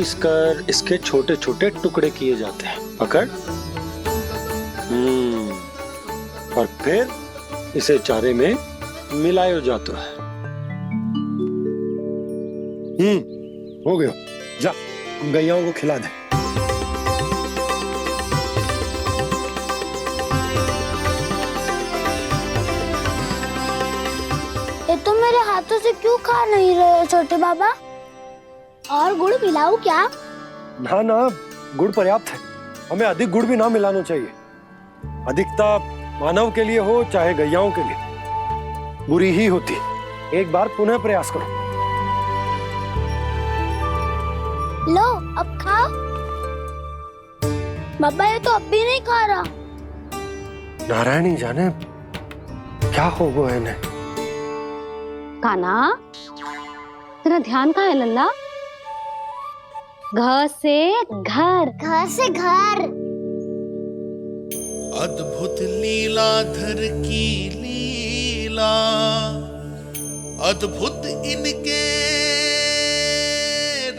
इसकर इसके छोटे छोटे टुकड़े किए जाते हैं। पकड़। और फिर इसे चारे में मिलाया जाता है। हो गया। जा गैयाओं को खिला दे। ये तो मेरे हाथों से क्यों खा नहीं रहे हो छोटे बाबा? और गुड़ मिलाऊं क्या? ना ना, गुड़ पर्याप्त है। हमें अधिक गुड़ भी ना मिलाना चाहिए। अधिकता मानव के लिए हो चाहे गैयाओं के लिए बुरी ही होती। एक बार पुनः प्रयास करो। लो अब खाओ। बाबा ये तो अब भी नहीं खा रहा। नारायणी जाने क्या हो गया इन्हें। कान्हा, तेरा ध्यान कहाँ है लल्ला? घर से घर। घर से घर। अद्भुत लीलाधर की लीला, अद्भुत इनके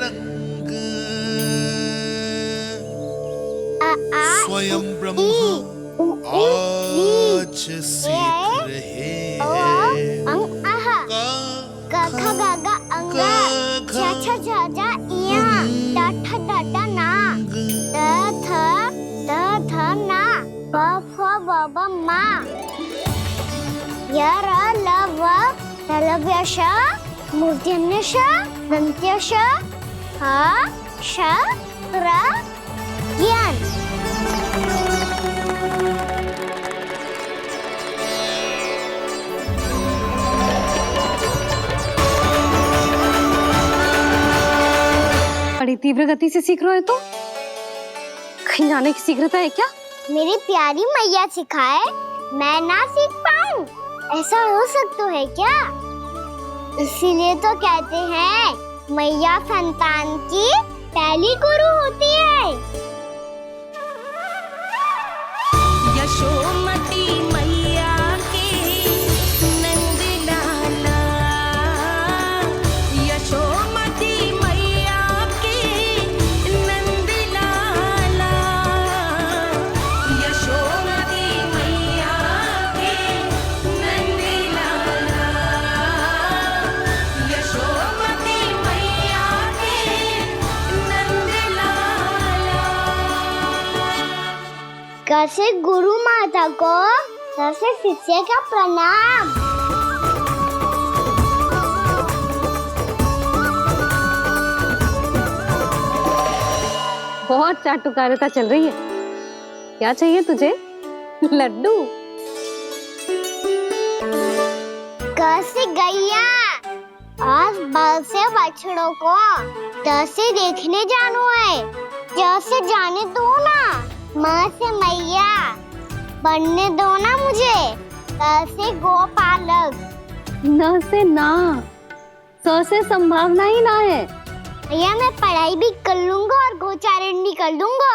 रंग, स्वयं ब्रह्म आज सीख रहे हैं। गा गा गा गा अंगा, छा छा छा जा इया, टा ठा डा डा ना, ध ना, ब फ ब ब मा, य र ल व लव्य श, मूर्धन्य श, दन्त्य श, ह श र ज्ञान। बड़ी तीव्र गति से सीख रहे हो तो कहीं जाने की शीघ्रता है क्या? मेरी प्यारी मैया सिखाए, मैं ना सीख पाऊं, ऐसा हो सकता है क्या? इसीलिए तो कहते हैं मैया संतान की पहली गुरु होती है। यशोमती मैया के नंद लाला, यशोमती मैया के नंद लाला, यशोमती मैया के नंद लाला, यशोमती मैया के नंद लाला। कैसे गुरु माता को, कैसे शिष्य का प्रणाम। बहुत चाटुकारिता चल रही है। क्या चाहिए तुझे? लड्डू? कैसे गैया आज बल से बछड़ों को कैसे देखने जानो है, जैसे जाने दो ना, माँ से मैया बनने दो ना मुझे। कैसे गोपालक। न से ना, स से संभावना ही ना है। भैया मैं पढ़ाई भी कर लूंगा और गोचारण भी कर दूंगा।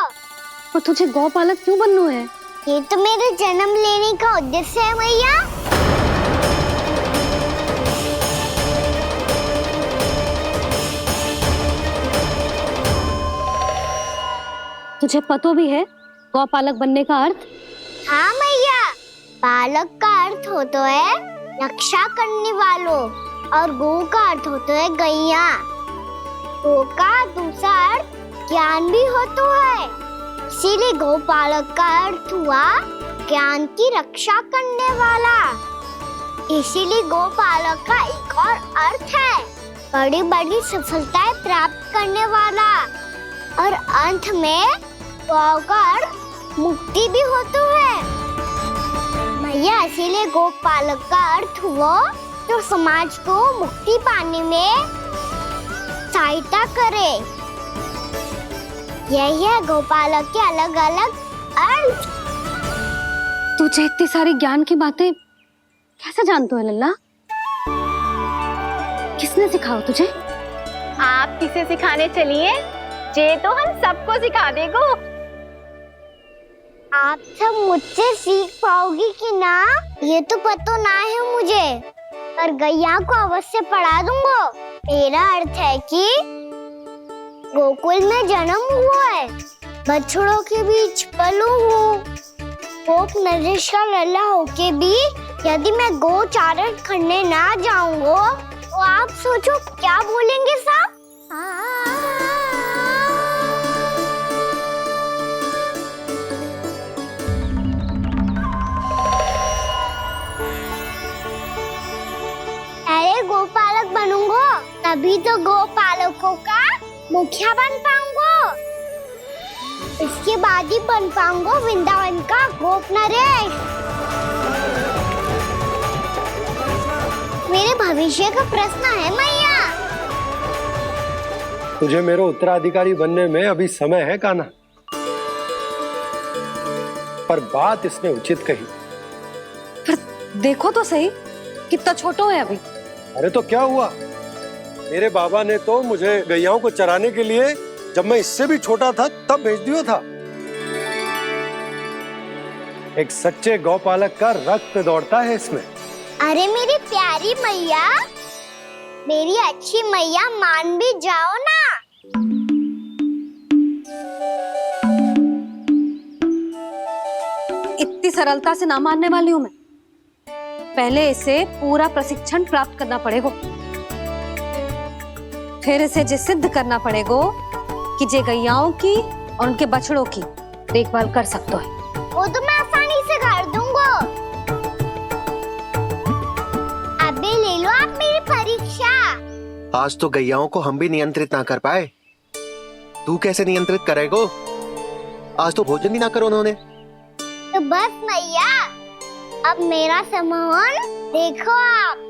और तुझे गौपालक क्यों बनना है? ये तो मेरे जन्म लेने का उद्देश्य है भैया। तुझे पता भी है गौपालक बनने का अर्थ? हाँ मैया, पालक का अर्थ होता है रक्षा करने वालों, और गो का अर्थ होता है गैया। गो का दूसरा अर्थ ज्ञान भी होता है, इसीलिए गोपालक का अर्थ हुआ ज्ञान की रक्षा करने वाला। इसीलिए गोपालक का एक और अर्थ है बड़ी बड़ी सफलताएं प्राप्त करने वाला, और अंत में गौ का अर्थ मुक्ति भी होता है। भैया इसीलिए गोपालक का अर्थ हुआ जो समाज को मुक्ति पाने में सहायता करे। यही है गोपालक के अलग अलग अर्थ। तुझे इतनी सारी ज्ञान की बातें कैसे जानते हो लल्ला? किसने सिखाओ तुझे? आप किसे सिखाने चलिए, जे तो हम सबको सिखा देगो। आप सब मुझसे सीख पाओगी कि ना ये तो पता ना है मुझे, पर गैया को अवश्य पढ़ा दूंगा। मेरा अर्थ है कि गोकुल में जन्म हुआ है, बछड़ों के बीच पलू हूँ। गोप नरेश का लल्ला होके भी यदि मैं गोचारण करने ना जाऊंगा तो आप सोचो क्या बोलेंगे साहब? अरे गोपालक बनूंगा तभी तो गोपालकों का मुखिया बन पाऊंगा। इसके बाद ही बन पाऊंगा वृंदावन का गोप नरेश। मेरे भविष्य का प्रश्न है मैया। तुझे मेरा उत्तराधिकारी बनने में अभी समय है कान्हा, पर बात इसने उचित कही। पर देखो तो सही, कितना छोटो है अभी। अरे तो क्या हुआ, मेरे बाबा ने तो मुझे गैयाओं को चराने के लिए जब मैं इससे भी छोटा था तब भेज दिया था। एक सच्चे गौपालक का रक्त दौड़ता है इसमें। अरे मेरी प्यारी मैया, मेरी अच्छी मैया, मान भी जाओ ना। इतनी सरलता से ना मानने वाली हूं मैं। पहले इसे पूरा प्रशिक्षण प्राप्त करना पड़ेगा, फिर इसे जे सिद्ध करना पड़ेगा कि जे गैयाओं की और उनके बछड़ों की देखभाल कर सकते है। वो तो मैं आसानी से कर दूंगा। अबे ले लो आप मेरी परीक्षा। आज तो गैयाओं को हम भी नियंत्रित ना कर पाए, तू कैसे नियंत्रित करेगो? आज तो भोजन भी ना करो उन्होंने। तो बस मैया, अब मेरा सम्मान देखो आप।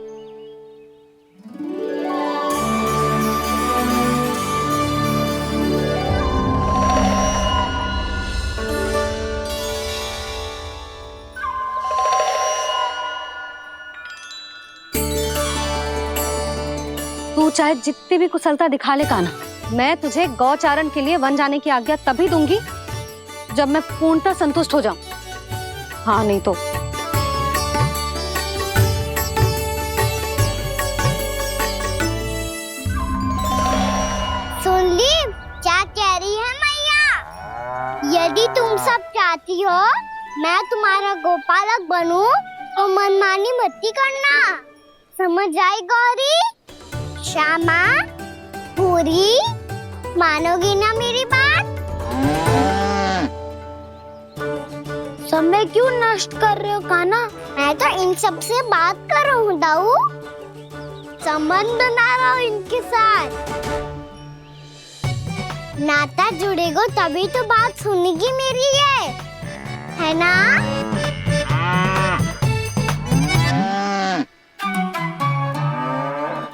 तू चाहे जितनी भी कुशलता दिखा ले कान्हा, मैं तुझे गौचारण के लिए वन जाने की आज्ञा तभी दूंगी जब मैं पूर्णतः संतुष्ट हो जाऊं। हाँ नहीं तो सुन ली क्या कह रही है मैया? यदि तुम सब चाहती हो मैं तुम्हारा गोपालक बनूं तो मनमानी मत करना, समझ आई गौरी? श्यामा, पूरी, मानोगी ना मेरी बात? समय क्यों नष्ट कर रहे हो कान्हा? मैं तो इन सब से बात कर रहा हूँ दाऊ, संबंध बना रहा हूँ इनके साथ। नाता जुड़ेगा तभी तो बात सुनेगी मेरी है ना?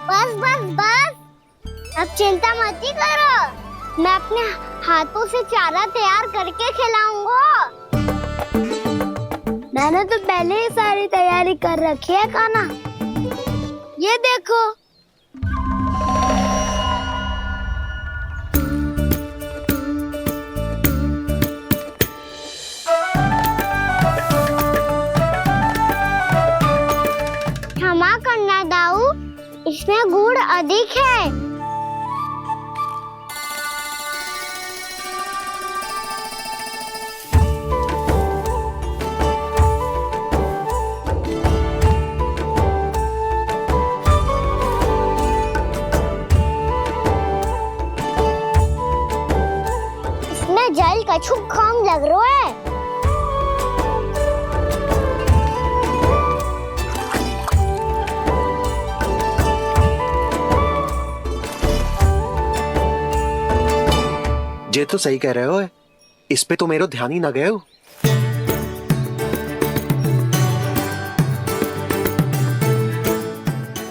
बस बस बस, अब चिंता मत ही करो, मैं अपने हाथों से चारा तैयार करके खिलाऊंगा। मैंने तो पहले ही सारी तैयारी कर रखी है कान्हा, ये देखो। क्षमा करना दाऊ, इसमें गुड़ अधिक है। इसमें जल कछु कम लग रहा है। ये तो सही कह रहे हो, इस पे तो मेरो ध्यान ही ना गए हो।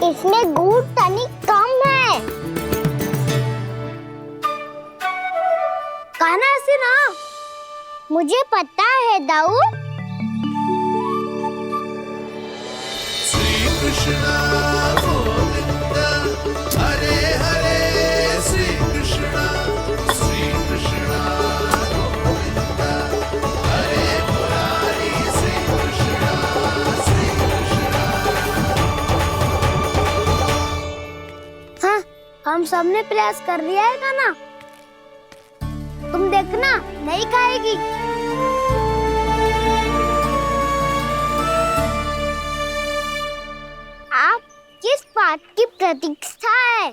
इसमें गुड़ तनिक कम है। कान्हा से ना, मुझे पता है दाऊ। श्री कृष्ण गोविंद हरे हरे, श्री कृष्ण गोविंद हरे मुरारी, श्री कृष्ण हाँ, हम सबने प्रयास कर लिया है कान्हा। नहीं खाएगी। आप किस बात की प्रतीक्षा है?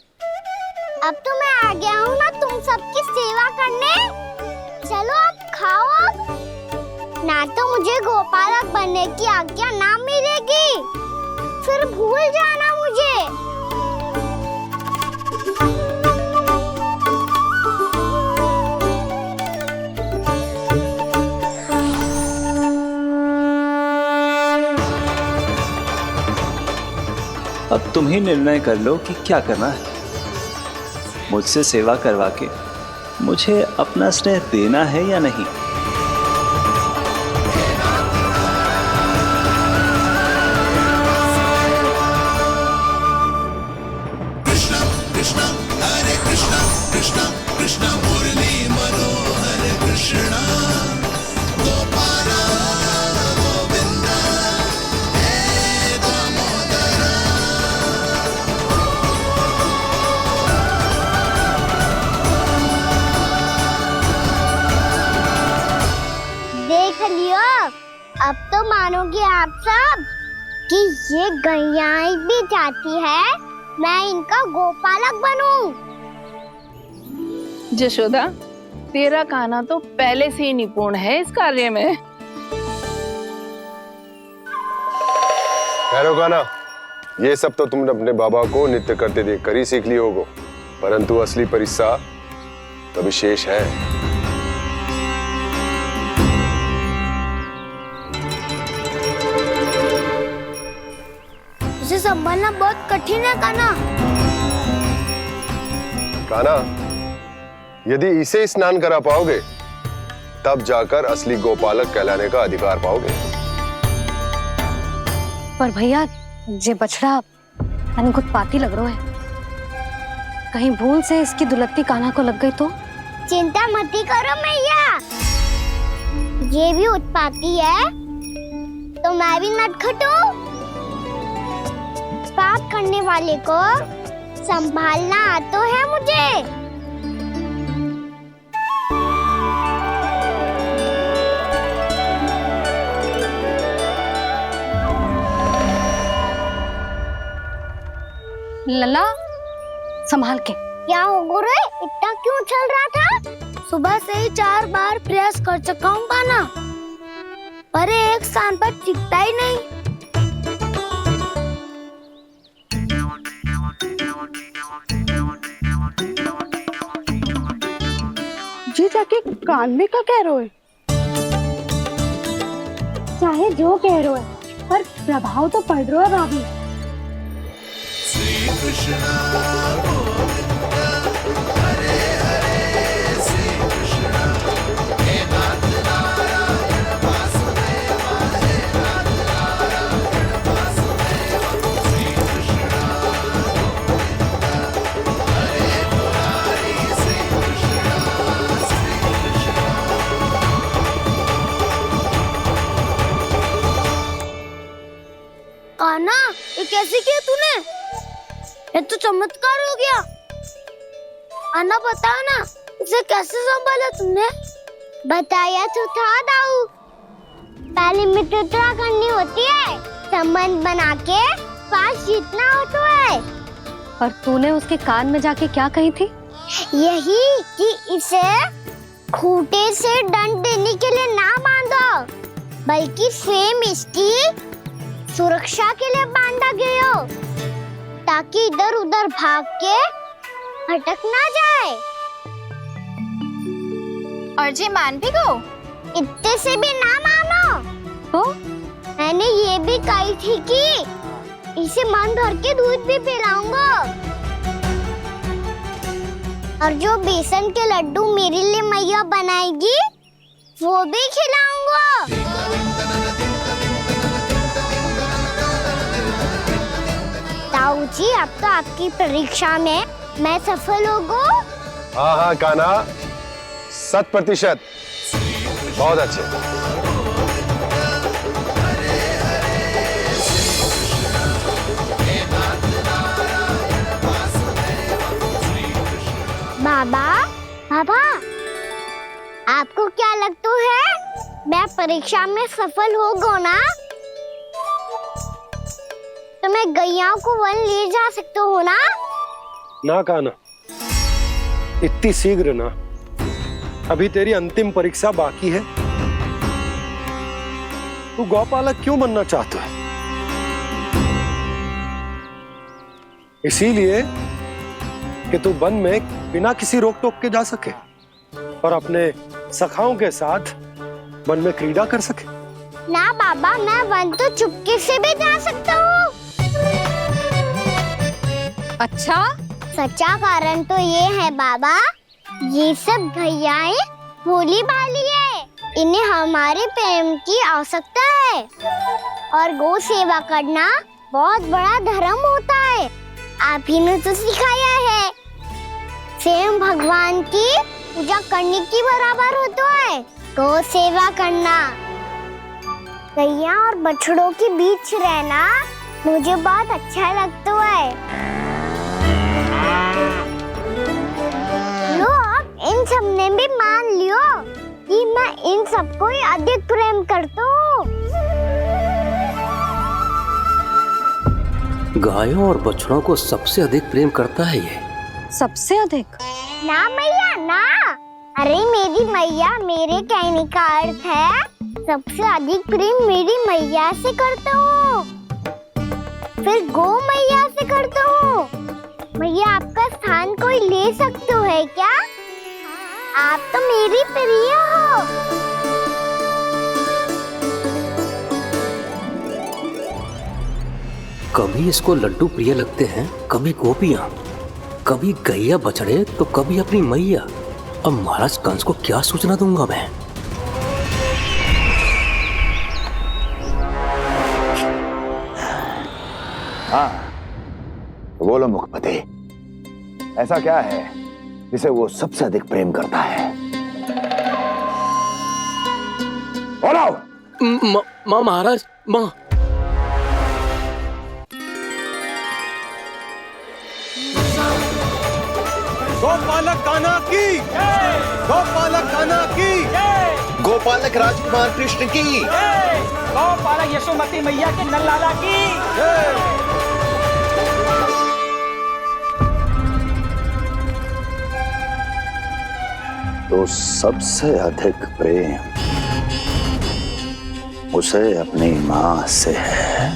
अब तो मैं आ गया हूँ ना तुम सबकी सेवा करने। चलो अब खाओ अब। ना तो मुझे गोपालक बनने की आज्ञा ना मिलेगी, फिर भूल जाना मुझे। अब तुम ही निर्णय कर लो कि क्या करना है। मुझसे सेवा करवा के मुझे अपना स्नेह देना है या नहीं। कृष्ण कृष्ण हरे कृष्ण कृष्ण कृष्ण मुरली मनोहर कृष्ण गोपाल गोविंद हे दामोदर। देख लियो, अब तो मानोगे आप सब कि ये गैयाएं भी चाहती है मैं इनका गोपालक बनूं। जशोदा, तेरा कान्हा तो पहले से ही निपुण है इस कार्य में। खैर कान्हा, ये सब तो तुमने अपने बाबा को नृत्य करते देख कर ही सीख ली होगो, परंतु असली परिस्सा तो विशेष है। इसे संभालना बहुत कठिन है कान्हा। कान्हा, यदि इसे स्नान करा पाओगे तब जाकर असली गोपालक कहलाने का अधिकार पाओगे। पर भैया, ये बछड़ा उत्पाती लग रहा है। कहीं भूल से इसकी दुलत्ती कान्हा को लग गई तो? चिंता मत करो मैया, ये भी उत्पाती है तो मैं भी नटखट हूँ। पाप करने वाले को संभालना आता है मुझे। लला, संभाल के। क्या हो गुरु, इतना क्यों चल रहा था? सुबह से ही 4 बार प्रयास कर चुका हूँ कान्हा, पर एक स्थान पर टिकता ही नहीं। जी जाके कान में का कह रहे हो? चाहे जो कह रहे हो, पर प्रभाव तो पड़ रहा है भाभी। श्री कृष्ण गोविंद हरे हरे श्री कृष्ण हे नाथ नारायण वासुदेव हे नाथ नारायण वासुदेव। श्री कृष्ण गोविंद हरे मुरारी श्री कृष्ण श्री कृष्ण। कान्हा, ये कैसे किया तूने? ये तो चमत्कार हो गया। अन्ना बताओ ना, इसे कैसे संभाला तुमने? बताया तो था दाऊ। पहले मित्रता करनी होती है, संबंध बना के पास जीतना होता है। पर तूने उसके कान में जाके क्या कही थी? यही कि इसे खूंटे से दंड देने के लिए ना बांधो, बल्कि स्वयं इसकी सुरक्षा के लिए बांधा गया हो, ताकि इधर उधर भाग के भटक ना जाए। और जी मान भी गो? इतने से भी ना मानो तो? मैंने ये भी कही थी कि इसे मन भर के दूध भी पिलाऊंगा, और जो बेसन के लड्डू मेरे लिए मैया बनाएगी वो भी खिलाऊंगा। ताऊ जी, अब तो आपकी परीक्षा में मैं सफल होगा। हाँ हाँ कान्हा, 100%। बहुत अच्छे। बाबा, बाबा, आपको क्या लगता है मैं परीक्षा में सफल हो गो ना तो मैं गैयाओं को वन ले जा सकता हूँ ना? ना कान्हा, इतनी शीघ्र ना, अभी तेरी अंतिम परीक्षा बाकी है। तू गौपालक क्यों बनना चाहता है? इसीलिए कि तू वन में बिना किसी रोक टोक के जा सके और अपने सखाओं के साथ वन में क्रीड़ा कर सके। ना बाबा, मैं वन तो चुपके से भी जा सकता हूँ। अच्छा, सच्चा कारण तो ये है बाबा, ये सब भैयाएं भोली भाली है, इन्हें हमारे प्रेम की आवश्यकता है और गौ सेवा करना बहुत बड़ा धर्म होता है। आप ही ने तो सिखाया है, स्वयं भगवान की पूजा करने की बराबर होता है गौ सेवा करना। गैया और बछड़ों के बीच रहना मुझे बहुत अच्छा लगता है। लो, इन सब ने भी मान लियो कि मैं इन सबको ही अधिक प्रेम करता हूँ। गायों और बछड़ों को सबसे अधिक प्रेम करता है ये। सबसे अधिक? ना मैया ना, अरे मेरी मैया, मेरे कहने का अर्थ है सबसे अधिक प्रेम मेरी मैया से करता हूँ, फिर गौ मैया से करता हूँ। मैया, आपका स्थान कोई ले सकते है क्या? आप तो मेरी प्रिय हो। कभी इसको लड्डू प्रिय लगते हैं, कभी गोपियां, कभी गैया बछड़े, तो कभी अपनी मैया। अब महाराज कंस को क्या सूचना दूंगा मैं? हाँ, तो बोलो मुखपति, ऐसा क्या है जिसे वो सबसे अधिक प्रेम करता है? बोलो। माँ महाराज, माँ। गोपालक कान्हा की, गोपालक कान्हा की, गोपालक राजकुमार कृष्ण की, गोपालक यशोमती मैया के नल्लाला की। तो सबसे अधिक प्रेम उसे अपनी माँ से है।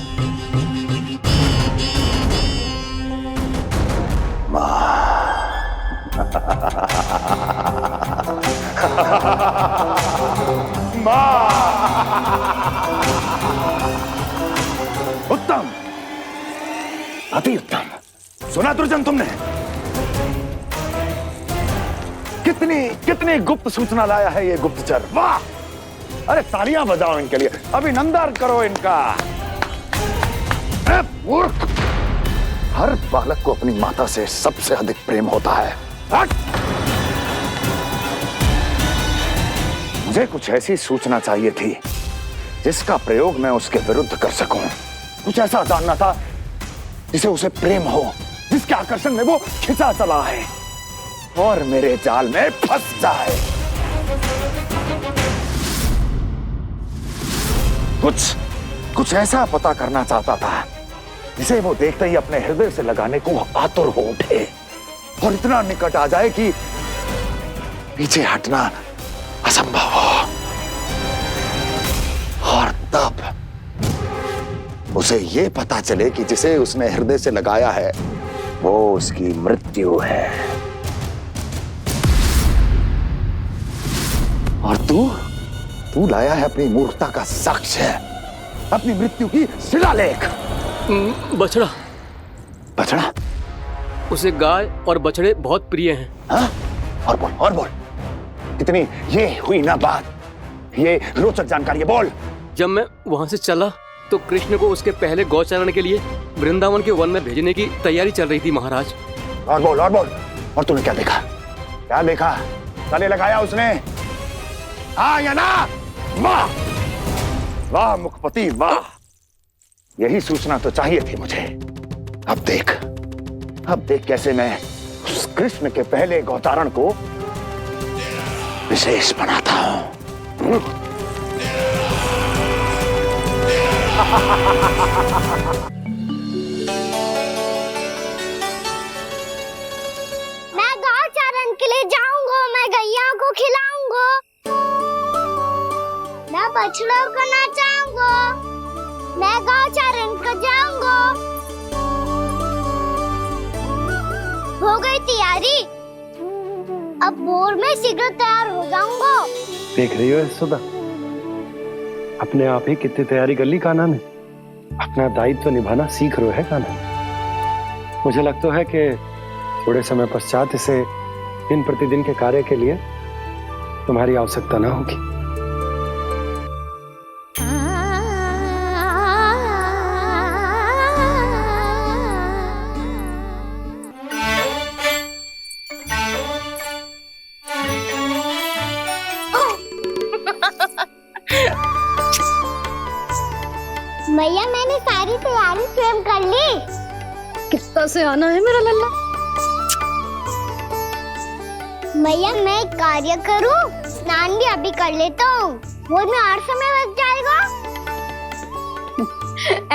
माँ। माँ। उत्तम, अति उत्तम। सुना दुर्जन तुमने? कितनी गुप्त सूचना लाया है ये गुप्तचर। वाह! अरे तालियां बजाओ इनके लिए, अभिनंदन करो इनका। मूर्ख! हर बालक को अपनी माता से सबसे अधिक प्रेम होता है। हट! मुझे कुछ ऐसी सूचना चाहिए थी जिसका प्रयोग मैं उसके विरुद्ध कर सकूं। कुछ ऐसा जानना था जिसे उसे प्रेम हो, जिसके आकर्षण में वो खिंचा चला है और मेरे जाल में फंस जाए। कुछ ऐसा पता करना चाहता था जिसे वो देखते ही अपने हृदय से लगाने को आतुर हो उठे और इतना निकट आ जाए कि पीछे हटना असंभव हो। और तब उसे ये पता चले कि जिसे उसने हृदय से लगाया है वो उसकी मृत्यु है। और तू लाया है अपनी मूर्खता का साक्ष्य, अपनी मृत्यु की शिलालेख। बछड़ा। बछड़ा? उसे गाय और बछड़े बहुत प्रिय हैं। हाँ? और बोल। कितनी ये हुई ना बात, ये रोचक जानकारी, बोल। जब मैं वहां से चला तो कृष्ण को उसके पहले गौचारण के लिए वृंदावन के वन में भेजने की तैयारी चल रही थी महाराज। और बोल। और तूने क्या देखा? गले लगाया उसने? हाँ या ना? वाह वाह मुखपति वाह, यही सूचना तो चाहिए थी मुझे। अब देख कैसे मैं उस कृष्ण के पहले गौचारण को विशेष बनाता हूं। मैं गौ चारण के लिए जाऊंगा, मैं गैया को खिलाऊंगा, मैं बछड़ों को नचाऊंगा, मैं गौ चारण को जाऊंगा। हो गई तैयारी, अब भोर में शीघ्र तैयार हो जाऊंगा। देख रही हो सुधा, अपने आप ही कितनी तैयारी कर ली कान्हा ने। अपना दायित्व निभाना सीख रहे है कान्हा। मुझे लगता है कि थोड़े समय पश्चात इसे दिन प्रतिदिन के कार्य के लिए तुम्हारी आवश्यकता ना होगी। भैया मैंने सारी तैयारी स्वयं कर ली। कितना से आना है मेरा लल्ला? भैया मैं एक कार्य करूं, स्नान भी अभी कर लेता हूँ, वो में और समय लग जाएगा।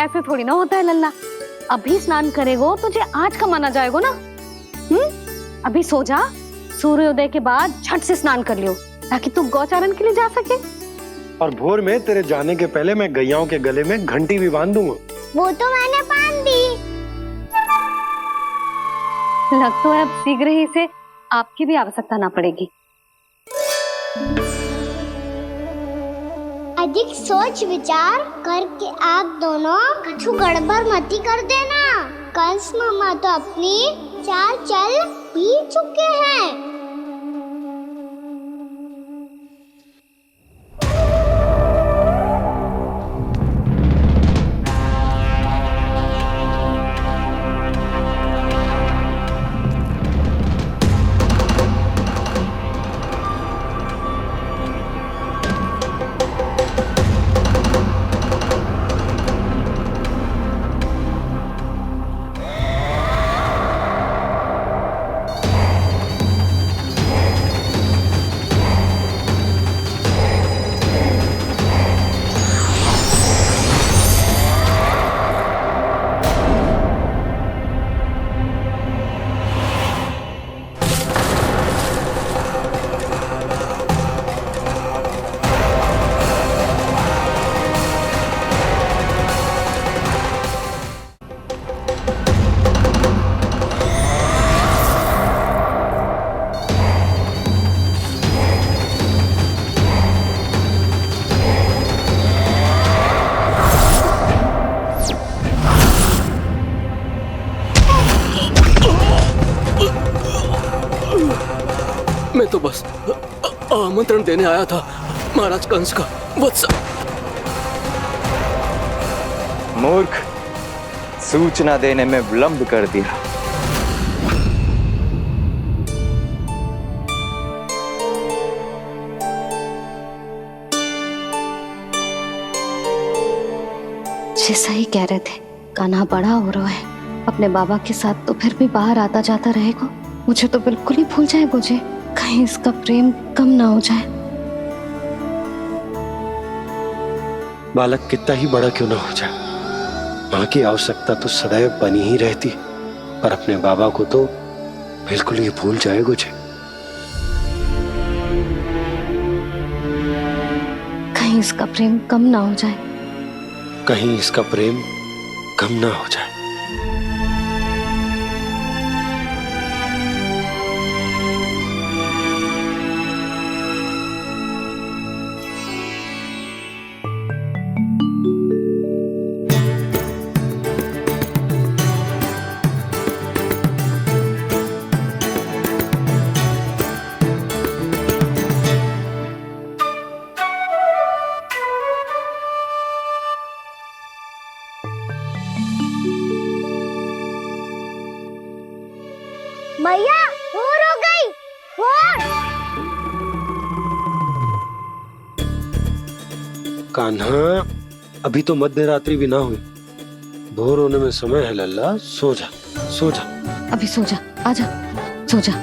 ऐसे थोड़ी ना होता है लल्ला, अभी स्नान करेगो तुझे आज का माना जाएगा ना। अभी सो जा, सूर्योदय के बाद झट से स्नान कर लियो ताकि तू गौचारण के लिए जा सके। और भोर में तेरे जाने के पहले मैं गैयाओं के गले में घंटी भी बांध दूंगा। वो तो मैंने बांध दी। लग तो है अब शीघ्र ही से आपकी भी आवश्यकता ना पड़ेगी। अधिक सोच विचार करके आप दोनों कछु गड़बड़ मती कर देना। कंस मामा तो अपनी चाल चल ही चुके हैं। मैं तो बस आमंत्रण देने आया था महाराज कंस का। वत्स मूर्ख, सूचना देने में विलंब कर दिया। जैसा ही कह रहे थे, कान्हा बड़ा हो रहा है, अपने बाबा के साथ तो फिर भी बाहर आता जाता रहेगा। मुझे तो बिल्कुल ही भूल जाए मुझे, कहीं इसका प्रेम कम ना हो जाए। बालक कितना ही बड़ा क्यों ना हो जाए, माँ की आवश्यकता तो सदैव बनी ही रहती, पर अपने बाबा को तो बिल्कुल ही भूल जाए मुझे। कहीं इसका प्रेम कम ना हो जाए, कहीं इसका प्रेम कम ना हो जाए। भैया भोर हो गई, भोर। कान्हा, अभी तो मध्य रात्रि भी ना हुई, भोर होने में समय है लल्ला। सो जा, सो जा। अभी सो जा, आजा, सो जा।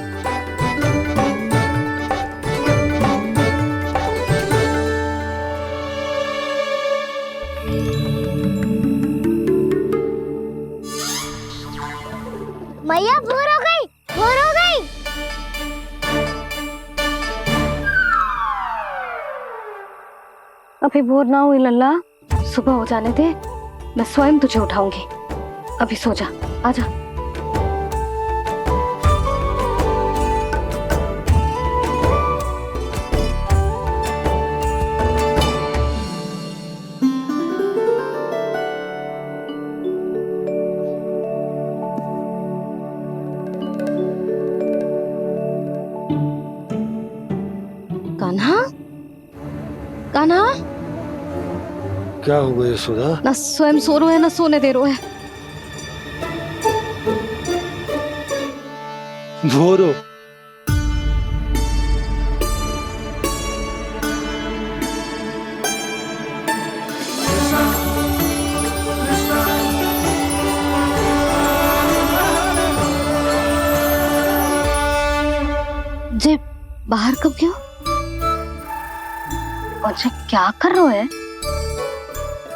अभी भोर ना हुई लल्ला, सुबह हो जाने दे, मैं स्वयं तुझे उठाऊंगी। अभी सो जा, आजा। कान्हा, कान्हा, क्या हो गया यशोदा? ना स्वयं सो रहे है ना सोने दे रहे है। भोरो जे बाहर कब क्यों? और जे क्या कर रहे है?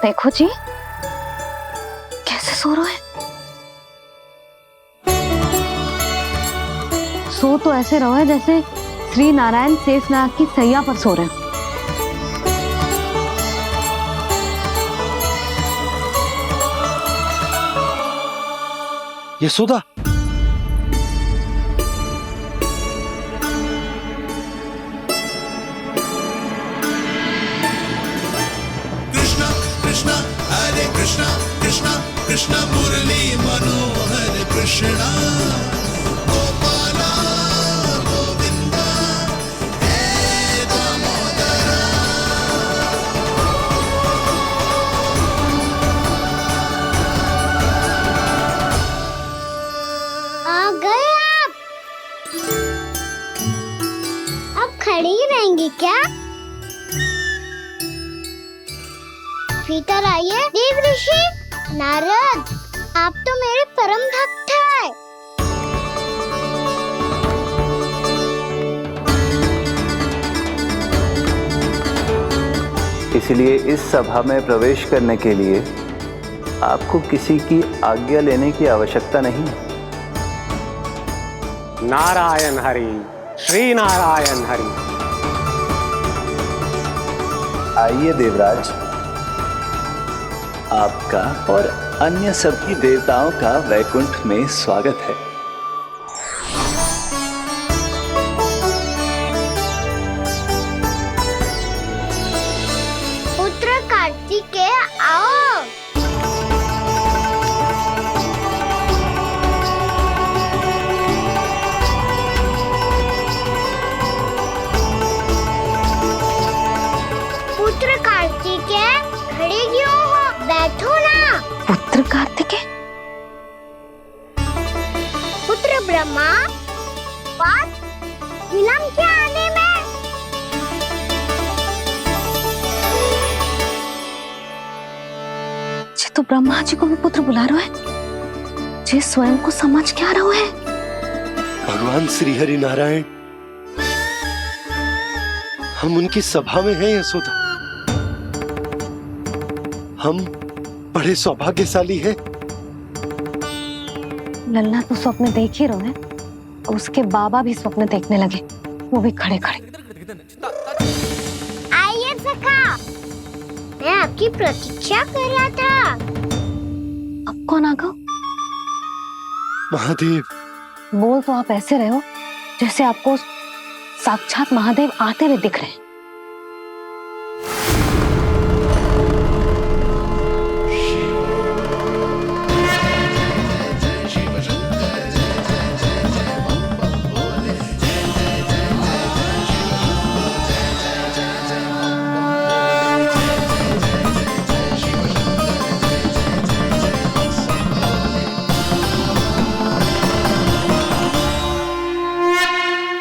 देखो जी कैसे सो रहे हैं। सो तो ऐसे रहो है जैसे श्री नारायण शेषनाग की सैया पर सो रहे हैं। यशोदा, कृष्णा कृष्णा हरे कृष्णा कृष्णा कृष्णा मुरली मनोहर कृष्णा गोपाला गोविंदा हे दामोदरा। आ गए आप। अब खड़ी ही रहेंगी क्या? भीतर आइए। देव ऋषि नारद, आप तो मेरे परम भक्त हैं। इसलिए इस सभा में प्रवेश करने के लिए आपको किसी की आज्ञा लेने की आवश्यकता नहीं है। नारायण हरि, श्री नारायण हरि। आइए देवराज, आपका और अन्य सभी देवताओं का वैकुंठ में स्वागत है। पुत्र कार्तिकेय आओ। पुत्र कार्तिकेय खड़े क्यों हो? बैठो ना। पुत्र कार्तिकेय, पुत्र ब्रह्मा, बात विलंब क्या आने में? जे तो ब्रह्मा जी को भी पुत्र बुला रहे है, जे स्वयं को समझ क्या रहे है। भगवान श्री हरि नारायण, हम उनकी सभा में हैं यशोदा। हम बड़े सौभाग्यशाली हैं। लल्ला तो स्वप्न देख ही रहे हैं, उसके बाबा भी स्वप्न देखने लगे, वो भी खड़े खड़े। आइए सखा, मैं आपकी प्रतीक्षा कर रहा था। अब कौन आ गया? महादेव। बोल तो आप ऐसे रहे हो जैसे आपको साक्षात महादेव आते हुए दिख रहे हैं।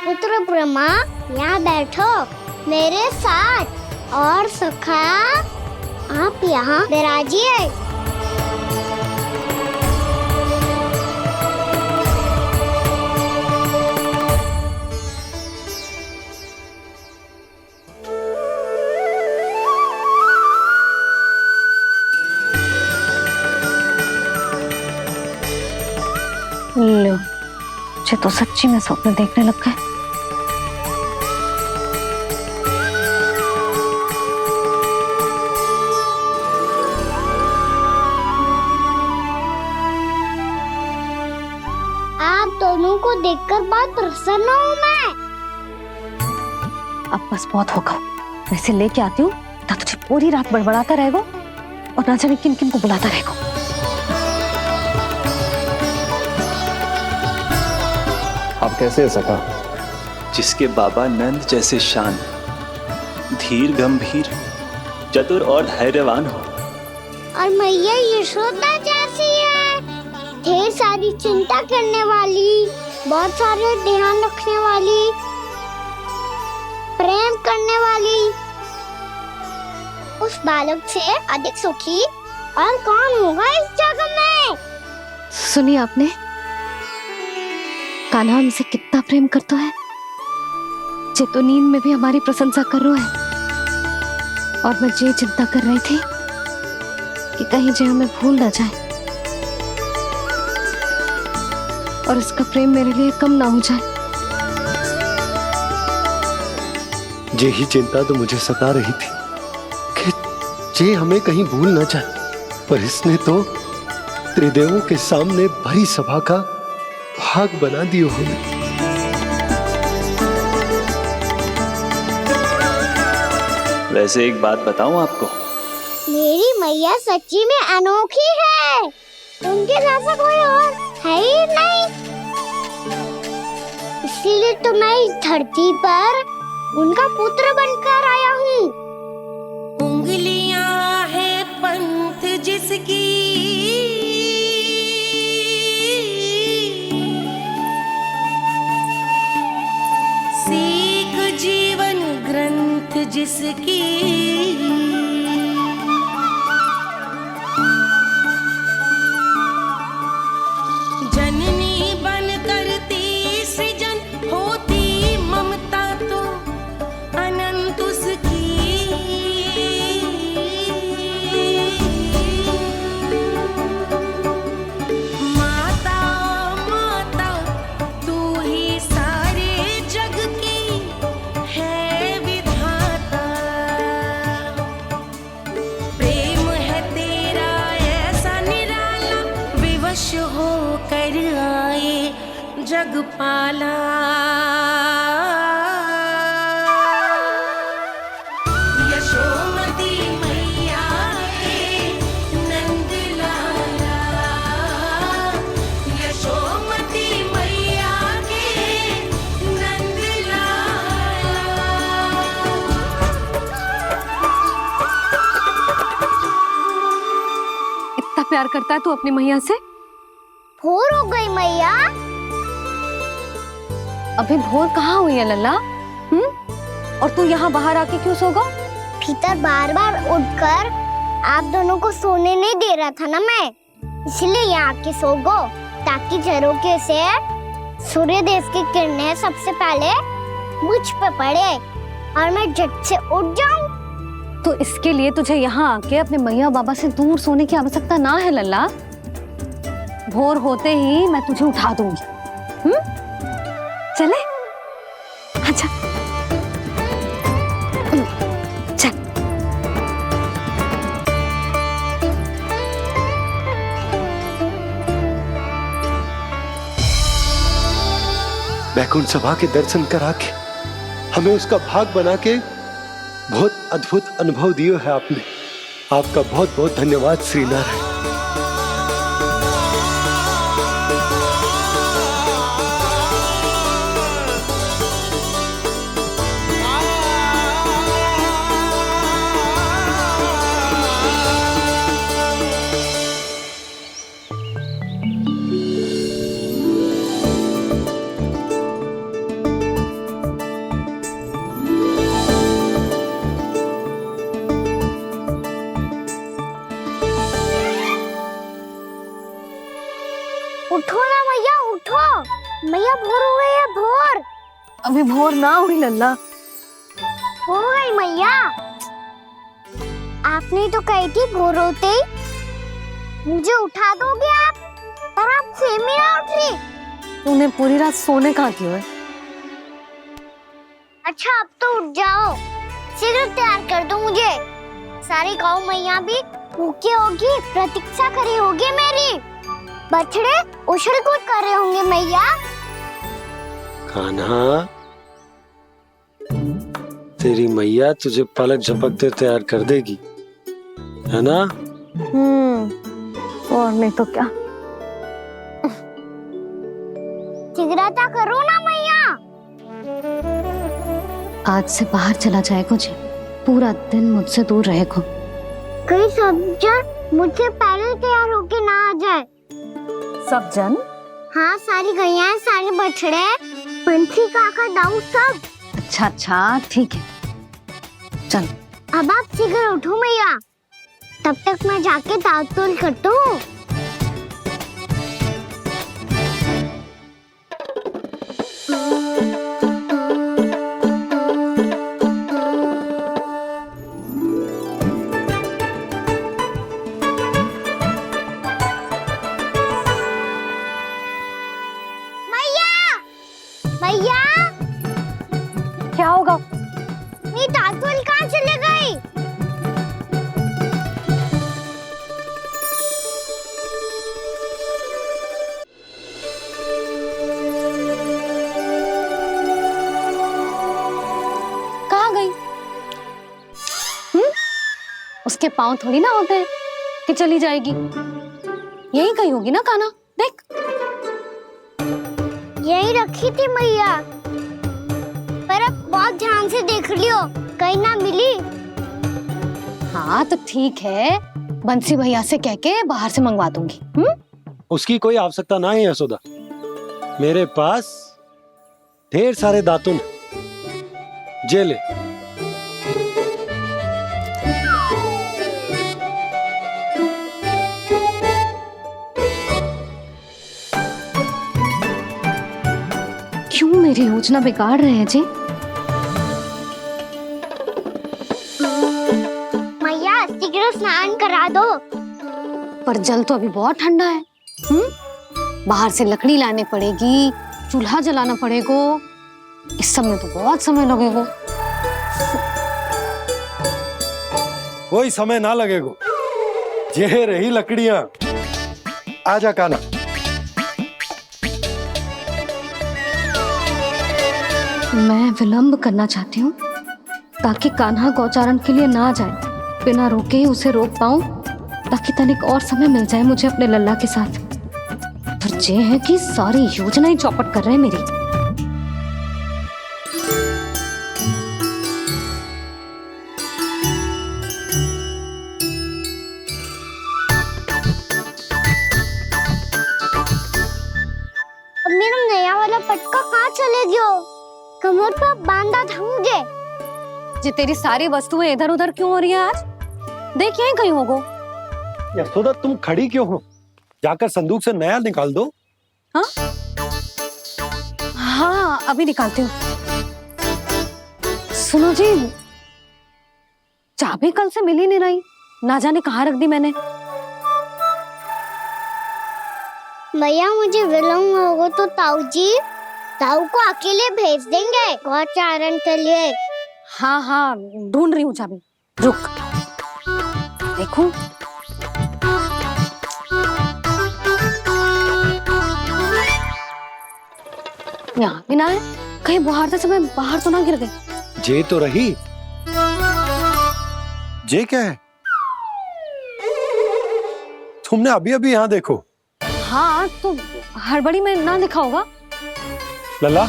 पुत्र ब्रह्मा, यहाँ बैठो मेरे साथ। और सखा, आप यहाँ विराजिए। लो, मुझे तो सच्ची में स्वप्न देखने लग गए। बहुत प्रसन्न हूँ मैं। अब बस बहुत होगा, वैसे लेके आती हूँ ना, तुझे पूरी रात बड़बड़ाता रहेगा और ना जाने किन किन को बुलाता रहेगा। आप कैसे है सखा? जिसके बाबा नंद जैसे शान, धीर गंभीर, चतुर और धैर्यवान हो, और मैया यशोदा जैसी है, ढेर सारी चिंता करने वाली, बहुत सारे ध्यान रखने वाली, प्रेम करने वाली। उस बालक से अधिक सुखी और कौन होगा इस जगत में? सुनिए आपने, कान्हा हमसे कितना प्रेम करता है, जे तो नींद में भी हमारी प्रशंसा कर रहा है। और मैं ये चिंता कर रही थी कि कहीं जे हमें भूल ना जाए और इसका प्रेम मेरे लिए कम ना हो जाए। यही चिंता तो मुझे सता रही थी कि जे हमें कहीं भूल ना जाए, पर इसने तो त्रिदेवों के सामने भरी सभा का भाग बना दियो हमें। वैसे एक बात बताऊं आपको, मेरी मैया सच्ची में अनोखी है, उनके जैसा कोई और है ही नहीं। इसीलिए तो मैं इस धरती पर उनका पुत्र बनकर आया हूँ। उंगलियां है पंथ जिसकी, सीख जीवन ग्रंथ जिसकी, जननी बन करती सृजन होती ममता तो अनंत उसकी। माता माता तू ही सारे जग की है विधाता, प्रेम है तेरा ऐसा निराला, विवश हो कर आए जग पाला। यशोमती मैया के नंद लाला, यशोमती मैया के नंद लाला। इतना प्यार करता है तू अपनी मैया से? भोर हो गई मैया। अभी भोर कहाँ हुई है लल्ला? और तू यहाँ बाहर आके क्यों सो गया? भीतर बार बार उठकर आप दोनों को सोने नहीं दे रहा था ना मैं, इसलिए यहाँ आके सो गो, ताकि झरोखे से सूर्य देव की किरणें सबसे पहले मुझ पे पड़े और मैं झट से उठ जाऊं। तो इसके लिए तुझे यहाँ आके अपने मैया बाबा से दूर सोने की आवश्यकता ना है लल्ला। भोर होते ही मैं तुझे उठा दूंगी। चले? अच्छा चल। बैकुंठ सभा के दर्शन करा के हमें उसका भाग बना के बहुत अद्भुत अनुभव दियो है आपने। आपका बहुत बहुत धन्यवाद श्रीनारायण। उठो ना मैया, उठो। मैया भोर हो गई है, भोर। अभी भोर ना हुई लल्ला। हो गई मैया। आपने तो कही थी भोर होते ही मुझे उठा दोगे आप, पर आप फिर भी ना उठ रही। तूने पूरी रात सोने कहाँ क्यों है? अच्छा अब तो उठ जाओ, शीघ्र तैयार कर दो मुझे। सारी गाँव मैया भी भूखी होगी, प्रतीक्षा करी होगी मेरी। बछड़े उछल कूद कर रहे होंगे मैया। कान्हा, तेरी मैया तुझे पलक झपकते तैयार कर देगी, है ना? और नहीं तो क्या। जिगराता करो ना मैया। आज से बाहर चला जाएगा जी, पूरा दिन मुझसे दूर रहेगा। कहीं सब जन मुझसे पहले तैयार होके ना आ जाए। सब जन? हाँ, सारी गैया, सारे बछड़े, पंछी, काका, दाऊ सब। अच्छा ठीक है, चल। अब आप शीघ्र उठो मैया, तब तक मैं जाके ताल-तोल करता हूँ। मैया, क्या होगा? मेरी ताल-तोल कहाँ चले गई? कहाँ गई? उसके पाँव थोड़ी ना होते हैं कि चली जाएगी। यही कहीं होगी ना कान्हा, देख। यही रखी थी मैया, पर अब बहुत ध्यान से देख लियो, कहीं ना मिली। हाँ तो ठीक है, बंसी भैया से कह के बाहर से मंगवा दूंगी। उसकी कोई आवश्यकता ना है यशोदा, मेरे पास ढेर सारे दातुन, जे ले। क्यों मेरी योजना बिगाड़ रहे हैं जी? मैया, शीघ्र स्नान करा दो। पर जल तो अभी बहुत ठंडा है। बाहर से लकड़ी लाने पड़ेगी, चूल्हा जलाना पड़ेगा। इस सब में तो बहुत समय लगेगा। कोई समय ना लगेगा, ये रही लकड़ियां। आजा कान्हा। मैं विलंब करना चाहती हूँ ताकि कान्हा गौचारण के लिए ना जाए, बिना रोके ही उसे रोक पाऊं, ताकि तनिक और समय मिल जाए मुझे अपने लल्ला के साथ। पर ये है कि सारी योजना ही चौपट कर रहे हैं मेरी। अब मेरा नया वाला पटका कहाँ चले गयो? कमर पर बांधा था मुझे। जी तेरी सारी वस्तुएं इधर उधर क्यों हो रही है आज? देख यहीं कहीं होगो। यशोदा, तुम खड़ी क्यों हो? जाकर संदूक से नया निकाल दो। हाँ हाँ, अभी निकालती हूँ। सुनो जी, चाबी कल से मिल ही नहीं रही, ना जाने कहाँ रख दी मैंने। भैया, मुझे विलम्ब होगा तो ताऊ को अकेले भेज देंगे गौचारण के लिए। हाँ हाँ, ढूंढ रही हूँ चाबी, रुक। देखूं। यहाँ भी ना है, कहीं बुहारते समय बाहर तो ना गिर गई। जे तो रही। जे क्या है? तुमने अभी अभी यहाँ देखो। हाँ तो हड़बड़ी में ना दिखा होगा। लल्ला,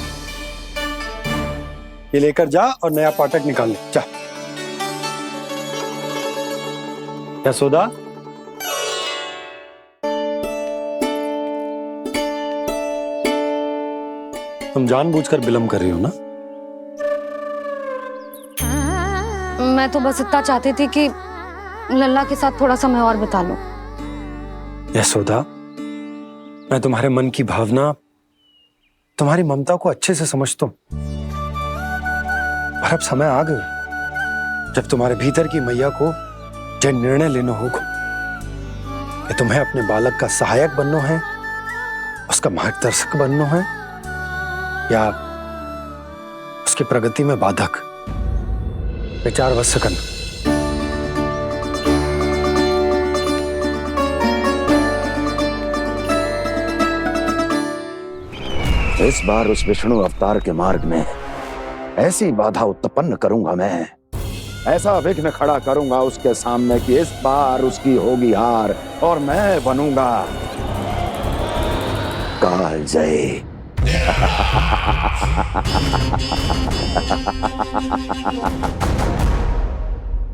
ये लेकर जा और नया पाठक निकाल ले, जा। यशोदा, तुम जानबूझकर विलंब कर रही हो ना? मैं तो बस इतना चाहती थी कि लल्ला के साथ थोड़ा समय और बिता लूं। यशोदा, मैं तुम्हारे मन की भावना, तुम्हारी ममता को अच्छे से समझता हूं। पर अब समय आ गया जब तुम्हारे भीतर की मैया को जो निर्णय लेना होगा कि तुम्हें अपने बालक का सहायक बनना है, उसका मार्गदर्शक बनना है, या उसकी प्रगति में बाधक। विचार अवश्य करना। इस बार उस विष्णु अवतार के मार्ग में ऐसी बाधा उत्पन्न करूंगा मैं, ऐसा विघ्न खड़ा करूंगा उसके सामने कि इस बार उसकी होगी हार और मैं बनूंगा कालजयी।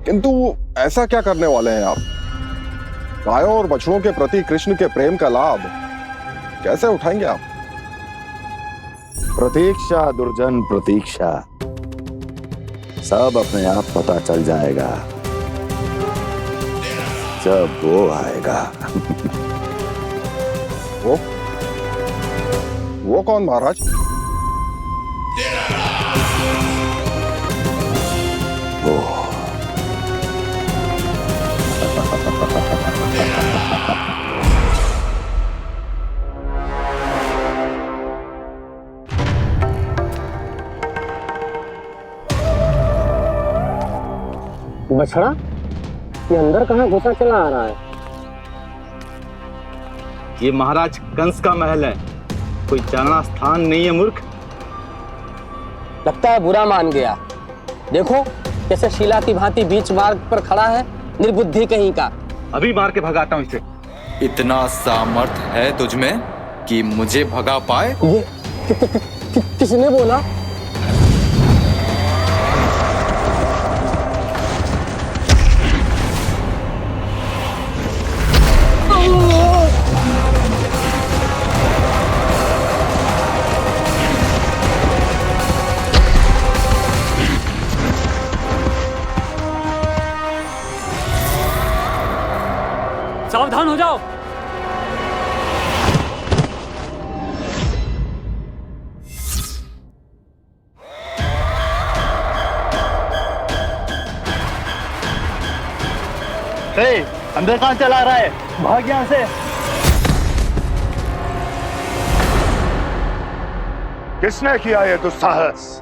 किंतु ऐसा क्या करने वाले हैं आप? गायों और बछड़ों के प्रति कृष्ण के प्रेम का लाभ कैसे उठाएंगे आप? प्रतीक्षा दुर्जन प्रतीक्षा, सब अपने आप पता चल जाएगा जब वो आएगा। वो कौन महाराज? वो बछड़ा, ये अंदर कहाँ घुसा चला आ रहा है? ये महाराज कंस का महल है, कोई जाना स्थान नहीं है मूर्ख। लगता है बुरा मान गया। देखो कैसे शिला की भांति बीच मार्ग पर खड़ा है, निर्बुद्धि कहीं का। अभी मार के भगाता हूँ इसे। इतना सामर्थ है तुझमें कि मुझे भगा पाए? ये किसने बोला? सावधान हो जाओ। अंदर कहाँ चला रहा है? भाग यहाँ से। किसने किया ये दुस्साहस?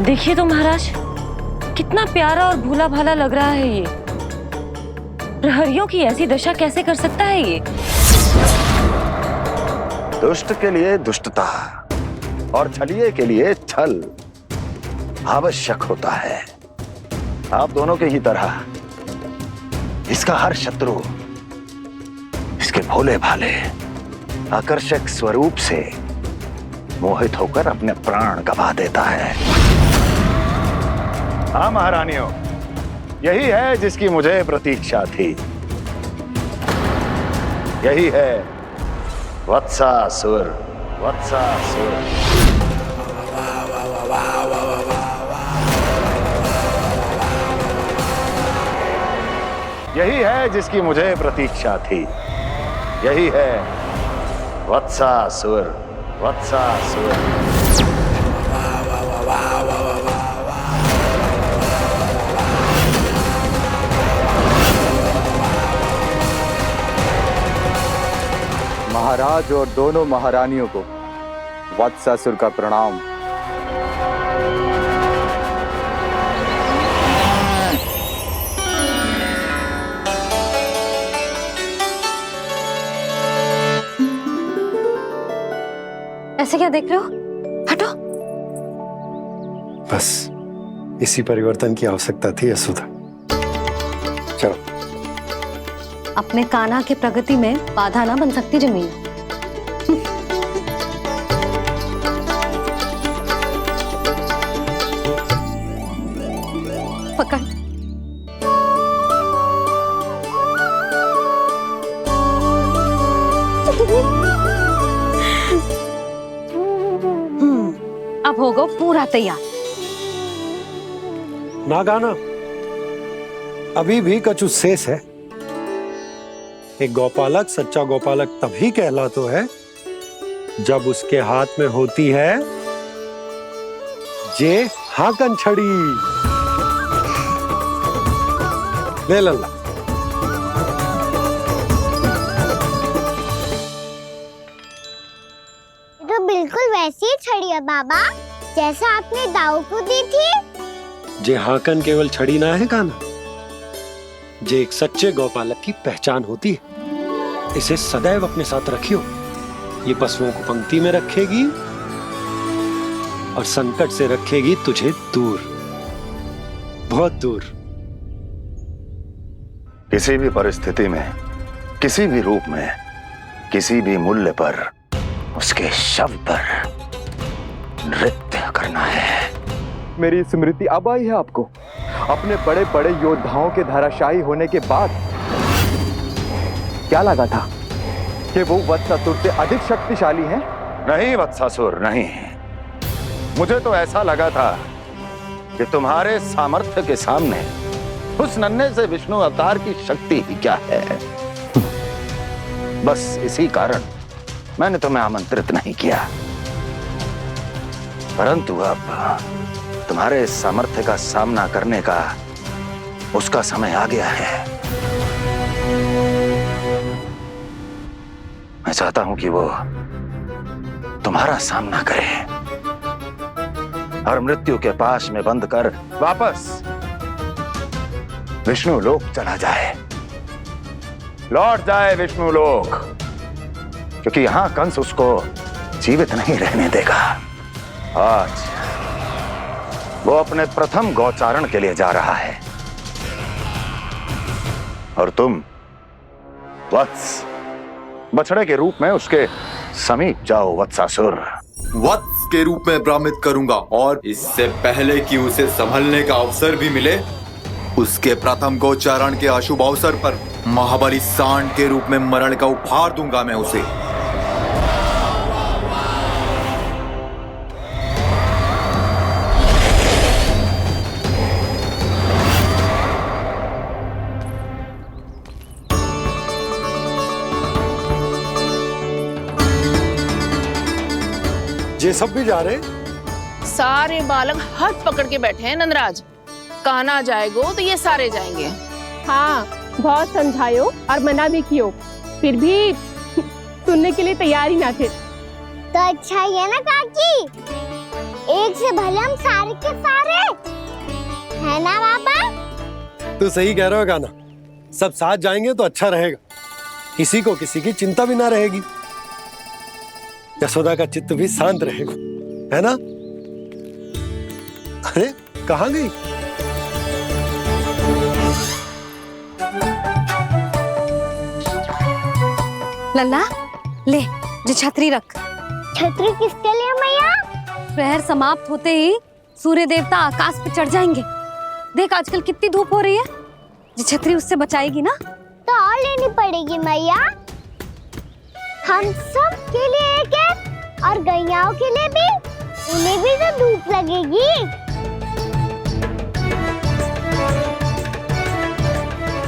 देखिए तो महाराज, कितना प्यारा और भोला भाला लग रहा है ये। प्रहरियों की ऐसी दशा कैसे कर सकता है ये? दुष्ट के लिए दुष्टता और छलिए के लिए छल आवश्यक होता है। आप दोनों के ही तरह इसका हर शत्रु इसके भोले भाले आकर्षक स्वरूप से मोहित होकर अपने प्राण गवा देता है। हाँ महारानियों, यही है जिसकी मुझे प्रतीक्षा थी। यही है वत्सासुर। वत्सासुर यही है जिसकी मुझे प्रतीक्षा थी। यही है वत्सासुर। वत्सासुर महाराज और दोनों महारानियों को वत्सासुर का प्रणाम। ऐसे क्या देख रहे हो? हटो। बस इसी परिवर्तन की आवश्यकता थी यशोदा। चलो। अपने कान्हा की प्रगति में बाधा ना बन सकती जमीन। पकड़। अब होगा पूरा तैयार। ना गाना, अभी भी कछु शेष है। एक गौपालक सच्चा गौपालक तभी कहलाता है जब उसके हाथ में होती है जे हाकन छड़ी। ले लल्ला। तो बिल्कुल वैसी ही छड़ी है बाबा। जैसा आपने दाऊ को दी थी। जे हाकन केवल छड़ी ना है काना, जे एक सच्चे गौपालक की पहचान होती है। इसे सदैव अपने साथ रखियो। ये पशुओं को पंक्ति में रखेगी और संकट से रखेगी तुझे दूर, बहुत दूर। किसी भी परिस्थिति में, किसी भी रूप में, किसी भी मूल्य पर उसके शव पर नृत्य करना है। मेरी स्मृति अब आई है आपको? अपने बड़े बड़े योद्धाओं के धराशायी होने के बाद क्या लगा था कि वो वत्सासुर से अधिक शक्तिशाली हैं? नहीं वत्सासुर, नहीं। मुझे तो ऐसा लगा था कि तुम्हारे सामर्थ्य के सामने उस नन्हे से विष्णु अवतार की शक्ति ही क्या है। बस इसी कारण मैंने तुम्हें आमंत्रित नहीं किया। परंतु अब तुम्हारे सामर्थ्य का सामना करने का उसका समय आ गया है। मैं चाहता हूं कि वो तुम्हारा सामना करे और मृत्यु के पाश में बंद कर वापस विष्णु लोक चला जाए, लौट जाए विष्णु लोक, क्योंकि यहां कंस उसको जीवित नहीं रहने देगा। आज वो अपने प्रथम गौचारण के लिए जा रहा है और तुम वत्स, बछड़े के रूप में उसके समीप जाओ वत्सासुर। वत्स के रूप में भ्रमित करूंगा और इससे पहले कि उसे संभलने का अवसर भी मिले, उसके प्रथम गोचारण के अशुभ अवसर पर महाबली सांड के रूप में मरण का उपहार दूंगा मैं उसे। ये सब भी जा रहे? सारे बालक हाथ पकड़ के बैठे हैं नंदराज। कान्हा जाएगो तो ये सारे जाएंगे। हाँ, बहुत समझायो और मना भी कियो, फिर भी सुनने के लिए तैयार ही ना थे। तो अच्छा ही है ना काकी, एक से भले हम सारे के सारे, है ना बाबा? तू सही कह रहा है कान्हा, सब साथ जाएंगे तो अच्छा रहेगा, किसी को किसी की चिंता भी ना रहेगी, यशोदा का चित्त भी शांत रहेगा, है ना? अरे कहाँ गई? लल्ला ले, जो छतरी रख। छतरी किसके लिए मैया? प्रहर समाप्त होते ही सूर्य देवता आकाश पे चढ़ जाएंगे। देख आजकल कितनी धूप हो रही है, जो छतरी उससे बचाएगी ना। तो और लेनी पड़ेगी मैया, हम सब के लिए एक एक, और गैयाओं के लिए भी, उन्हें भी तो धूप लगेगी।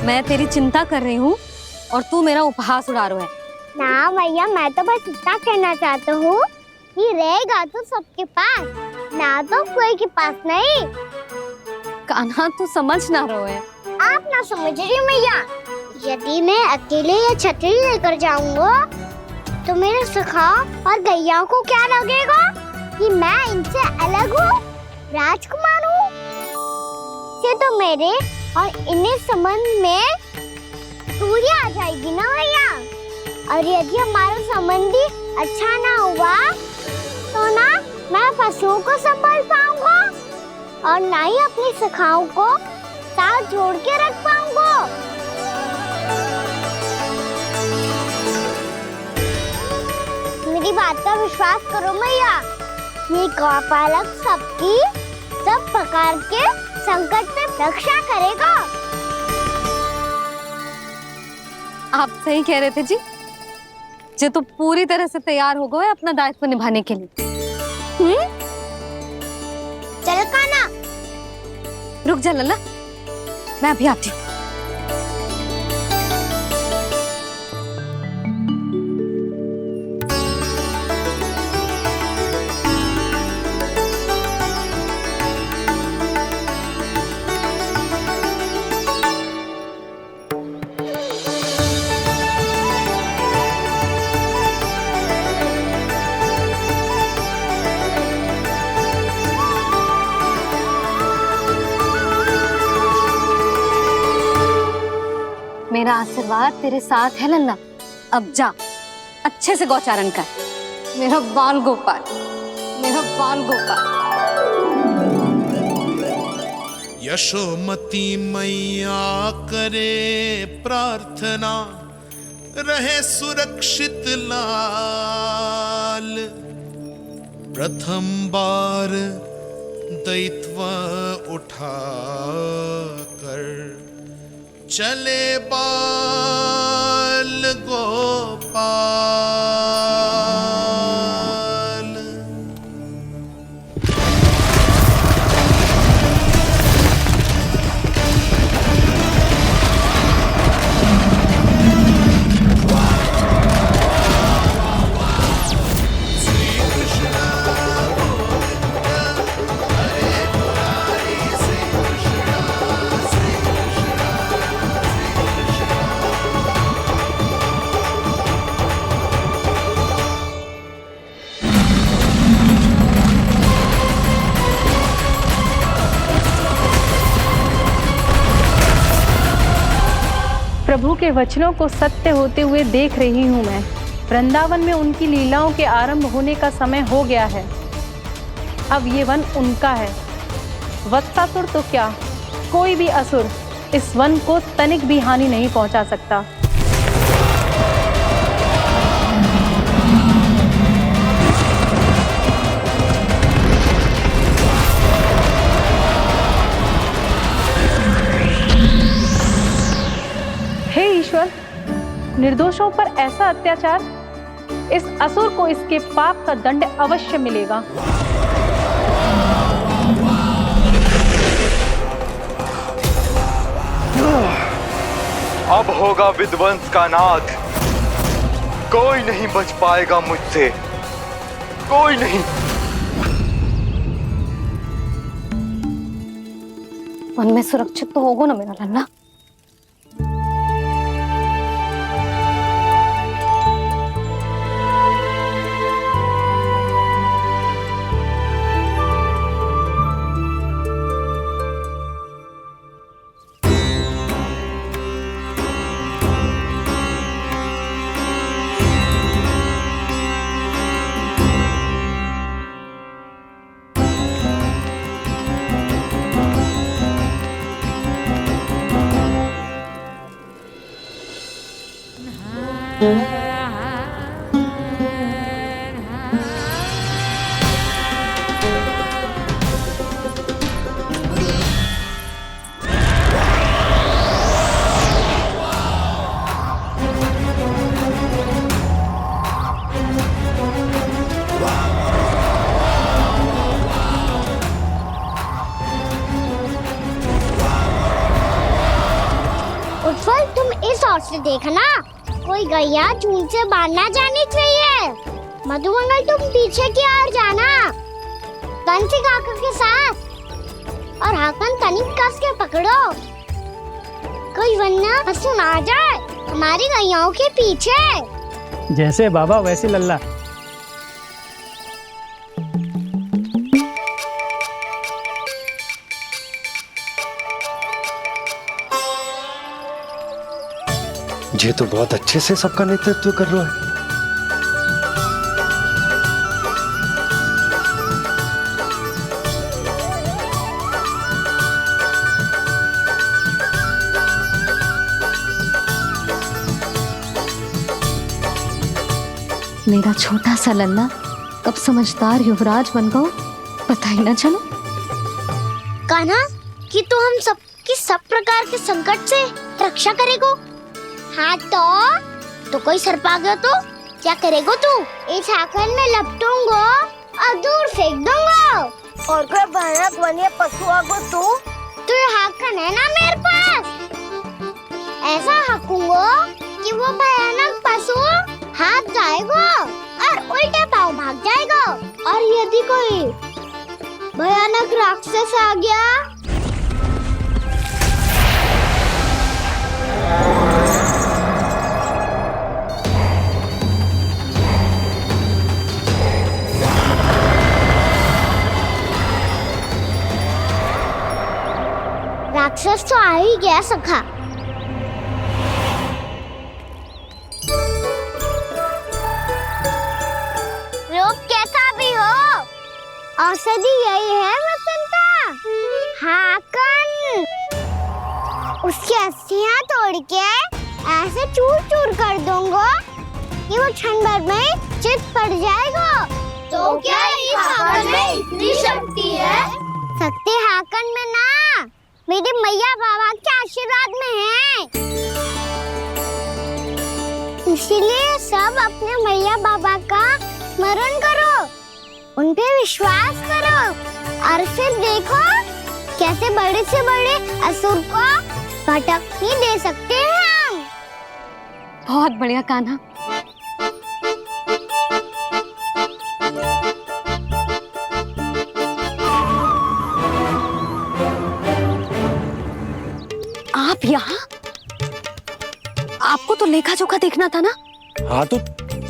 मैं तेरी चिंता कर रही हूँ और तू मेरा उपहास उड़ा रहा है। ना भैया, मैं तो बस इतना कहना चाहता हूँ कि रहेगा तो सबके पास, ना तो कोई के पास नहीं। कान्हा तू समझ ना रहो है। आप ना समझ रही मैया, यदि मैं अकेले ये छतरी लेकर जाऊंगा तो मेरे सखा और गैया को क्या लगेगा कि मैं इनसे अलग हूँ, राजकुमार हूँ। ये तो मेरे और इन्हें संबंध में दूरी आ जाएगी ना भैया। और यदि हमारा संबंध ही अच्छा ना हुआ तो ना मैं पशुओं को संभाल पाऊंगा और ना ही अपनी सखाओं को साथ जोड़ के रख पाऊंगा। मेरी बात का विश्वास करो मैया, ये गौपालक सबकी सब प्रकार के संकट से रक्षा करेगा। आप सही कह रहे थे जी, जो तो पूरी तरह से तैयार हो गए अपना दायित्व निभाने के लिए। चल कान्हा, रुक जा लल्ला, मैं अभी आती हूँ। मेरा आशीर्वाद तेरे साथ है लल्ला। अब जा, अच्छे से गौचारण कर। मेरा बाल गोपाल, मेरा बाल गोपाल। यशोमती मैया करे प्रार्थना, रहे सुरक्षित लाल। प्रथम बार दैत्व उठा कर चले बाल गोपाल। प्रभु के वचनों को सत्य होते हुए देख रही हूँ मैं। वृंदावन में उनकी लीलाओं के आरंभ होने का समय हो गया है। अब ये वन उनका है। वत्सासुर तो क्या, कोई भी असुर इस वन को तनिक भी हानि नहीं पहुंचा सकता। हे ईश्वर, निर्दोषों पर ऐसा अत्याचार, इस असुर को इसके पाप का दंड अवश्य मिलेगा। अब होगा विध्वंस का नाद। कोई नहीं बच पाएगा मुझसे, कोई नहीं। वन में सुरक्षित तो होगा ना मेरा लल्ला? उज्जवल, तुम इस ओर से देखना, कोई गैया चून से बाहर ना जानी चाहिए। मधुमंगल, तुम पीछे की ओर जाना, कंसी काका के साथ। और हाकन तनिक कस के पकड़ो, कोई वरना असुर ना आ जाए हमारी गैयाओं के पीछे। जैसे बाबा वैसे लल्ला। ये तो बहुत अच्छे से सबका नेतृत्व कर रहा है। मेरा छोटा सा लल्ला कब समझदार युवराज बन गो, पता ही ना चलो। कान्हा, कि तू हम सबकी सब प्रकार के संकट से रक्षा करेगो। हाँ तो कोई सर्प आ गया तो क्या करेगो तू? इस हाकन में लपटूंगा और दूर फेंक दूंगा। और कोई भयानक वन्य पशु आगो तो ये हाकन है ना मेरे पास, ऐसा हाकूंगा कि वो भयानक पशु हाथ जाएगा और उल्टे पाँव भाग जाएगा। और यदि कोई भयानक राक्षस आ गया राक्षस तो आ ही गया सखा। औषधि यही है वसंता, हाकन। उसकी अस्थियां तोड़ के ऐसे चूर चूर कर दूंगा कि वो क्षण भर में चित पड़ जाएगा। तो क्या इस हाकन में इतनी शक्ति है? शक्ति हाकन में ना, मेरी मैया बाबा के आशीर्वाद में है। इसीलिए सब अपने मैया बाबा का स्मरण करो, उन पे विश्वास करो और फिर देखो कैसे बड़े से बड़े असुर को भटकने दे सकते हैं हम। बहुत बढ़िया कान्हा। आप यहाँ? आपको तो लेखा जोखा देखना था ना? हाँ तो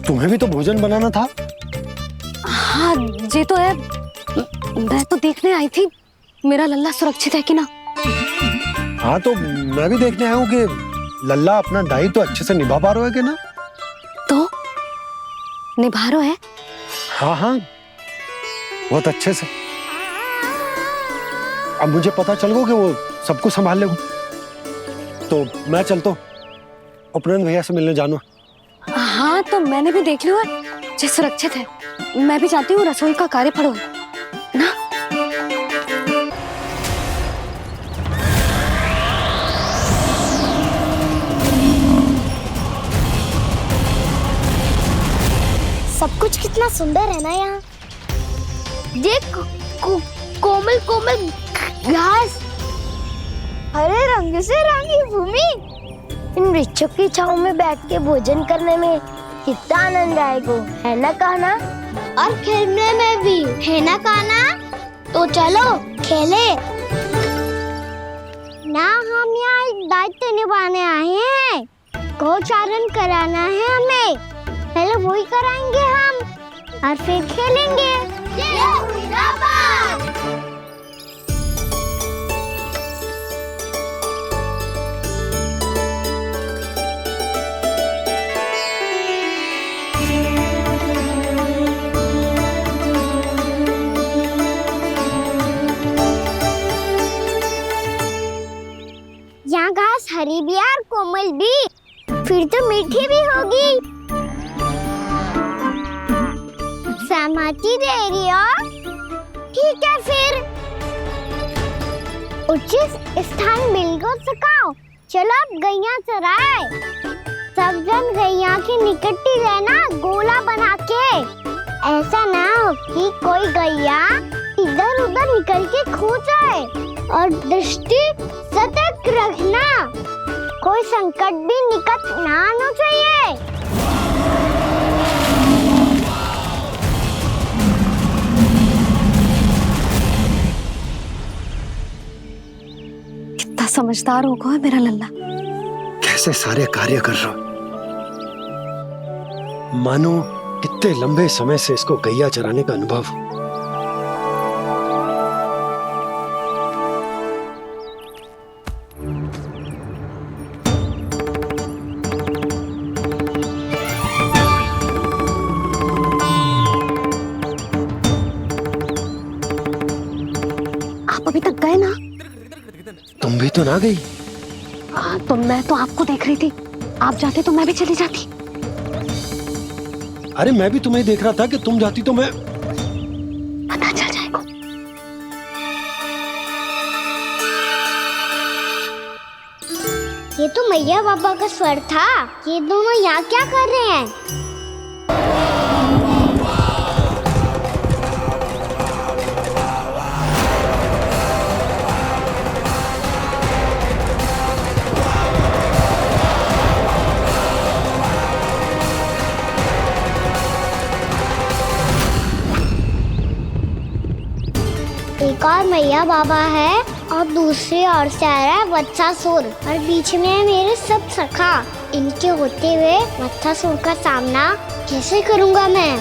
तुम्हें भी तो भोजन बनाना था। हाँ ये तो है, मैं तो देखने आई थी मेरा लल्ला सुरक्षित है कि ना। हाँ तो मैं भी देखने आया हूँ कि लल्ला अपना दायित्व तो अच्छे से निभा पा रहा है कि ना। तो निभा रहा है? हाँ हाँ बहुत अच्छे से। अब मुझे पता चल गया कि वो सब कुछ संभाल लेगा। तो मैं चलता हूँ, उपनंद भैया से मिलने जानो। हाँ तो मैंने भी देख लिया जो सुरक्षित है। मैं भी चाहती हूँ रसोई का कार्य पड़ो ना। सब कुछ कितना सुंदर है ना यहाँ। देख कोमल कोमल घास, हरे रंग से रंगी भूमि। इन वृक्षों की छांव में बैठ के भोजन करने में कितना आनंद आएगा, है ना कान्हा? और खेलने में भी, है ना कान्हा? तो चलो खेले ना। हम यहाँ एक दायित्व निभाने आए हैं, गोचारण कराना है हमें। पहले वही कराएंगे हम और फिर खेलेंगे। यहाँ घास हरी भी और कोमल भी, फिर तो मीठी भी होगी। सहमति दे रही हो? ठीक है फिर उचित स्थान बिल्कुल सुखाओ। चलो अब गैया चराए। सब जन गैया के निकट ही रहना, गोला बना के। ऐसा ना हो कि कोई गैया इधर उधर निकल के खो जाए। और दृष्टि सतर्क रखना, कोई संकट भी निकट ना आना चाहिए। कितना समझदार होगा है मेरा लल्ला। कैसे सारे कार्य कर रहा, मानो कितने लंबे समय से इसको गैया चराने का अनुभव। आप अभी तक गए ना? तुम भी तो ना गई। तो मैं तो आपको देख रही थी, आप जाते तो मैं भी चली जाती। अरे मैं भी तुम्हें देख रहा था कि तुम जाती तो मैं। पता चल जाएगा। ये तो मैया बाबा का स्वर था। ये दोनों यहाँ क्या कर रहे हैं? एक और मैया बाबा है और दूसरी ओर से आ रहा है वत्सासुर और बीच में है मेरे सब सखा। इनके होते हुए वत्सासुर का सामना कैसे करूंगा मैं?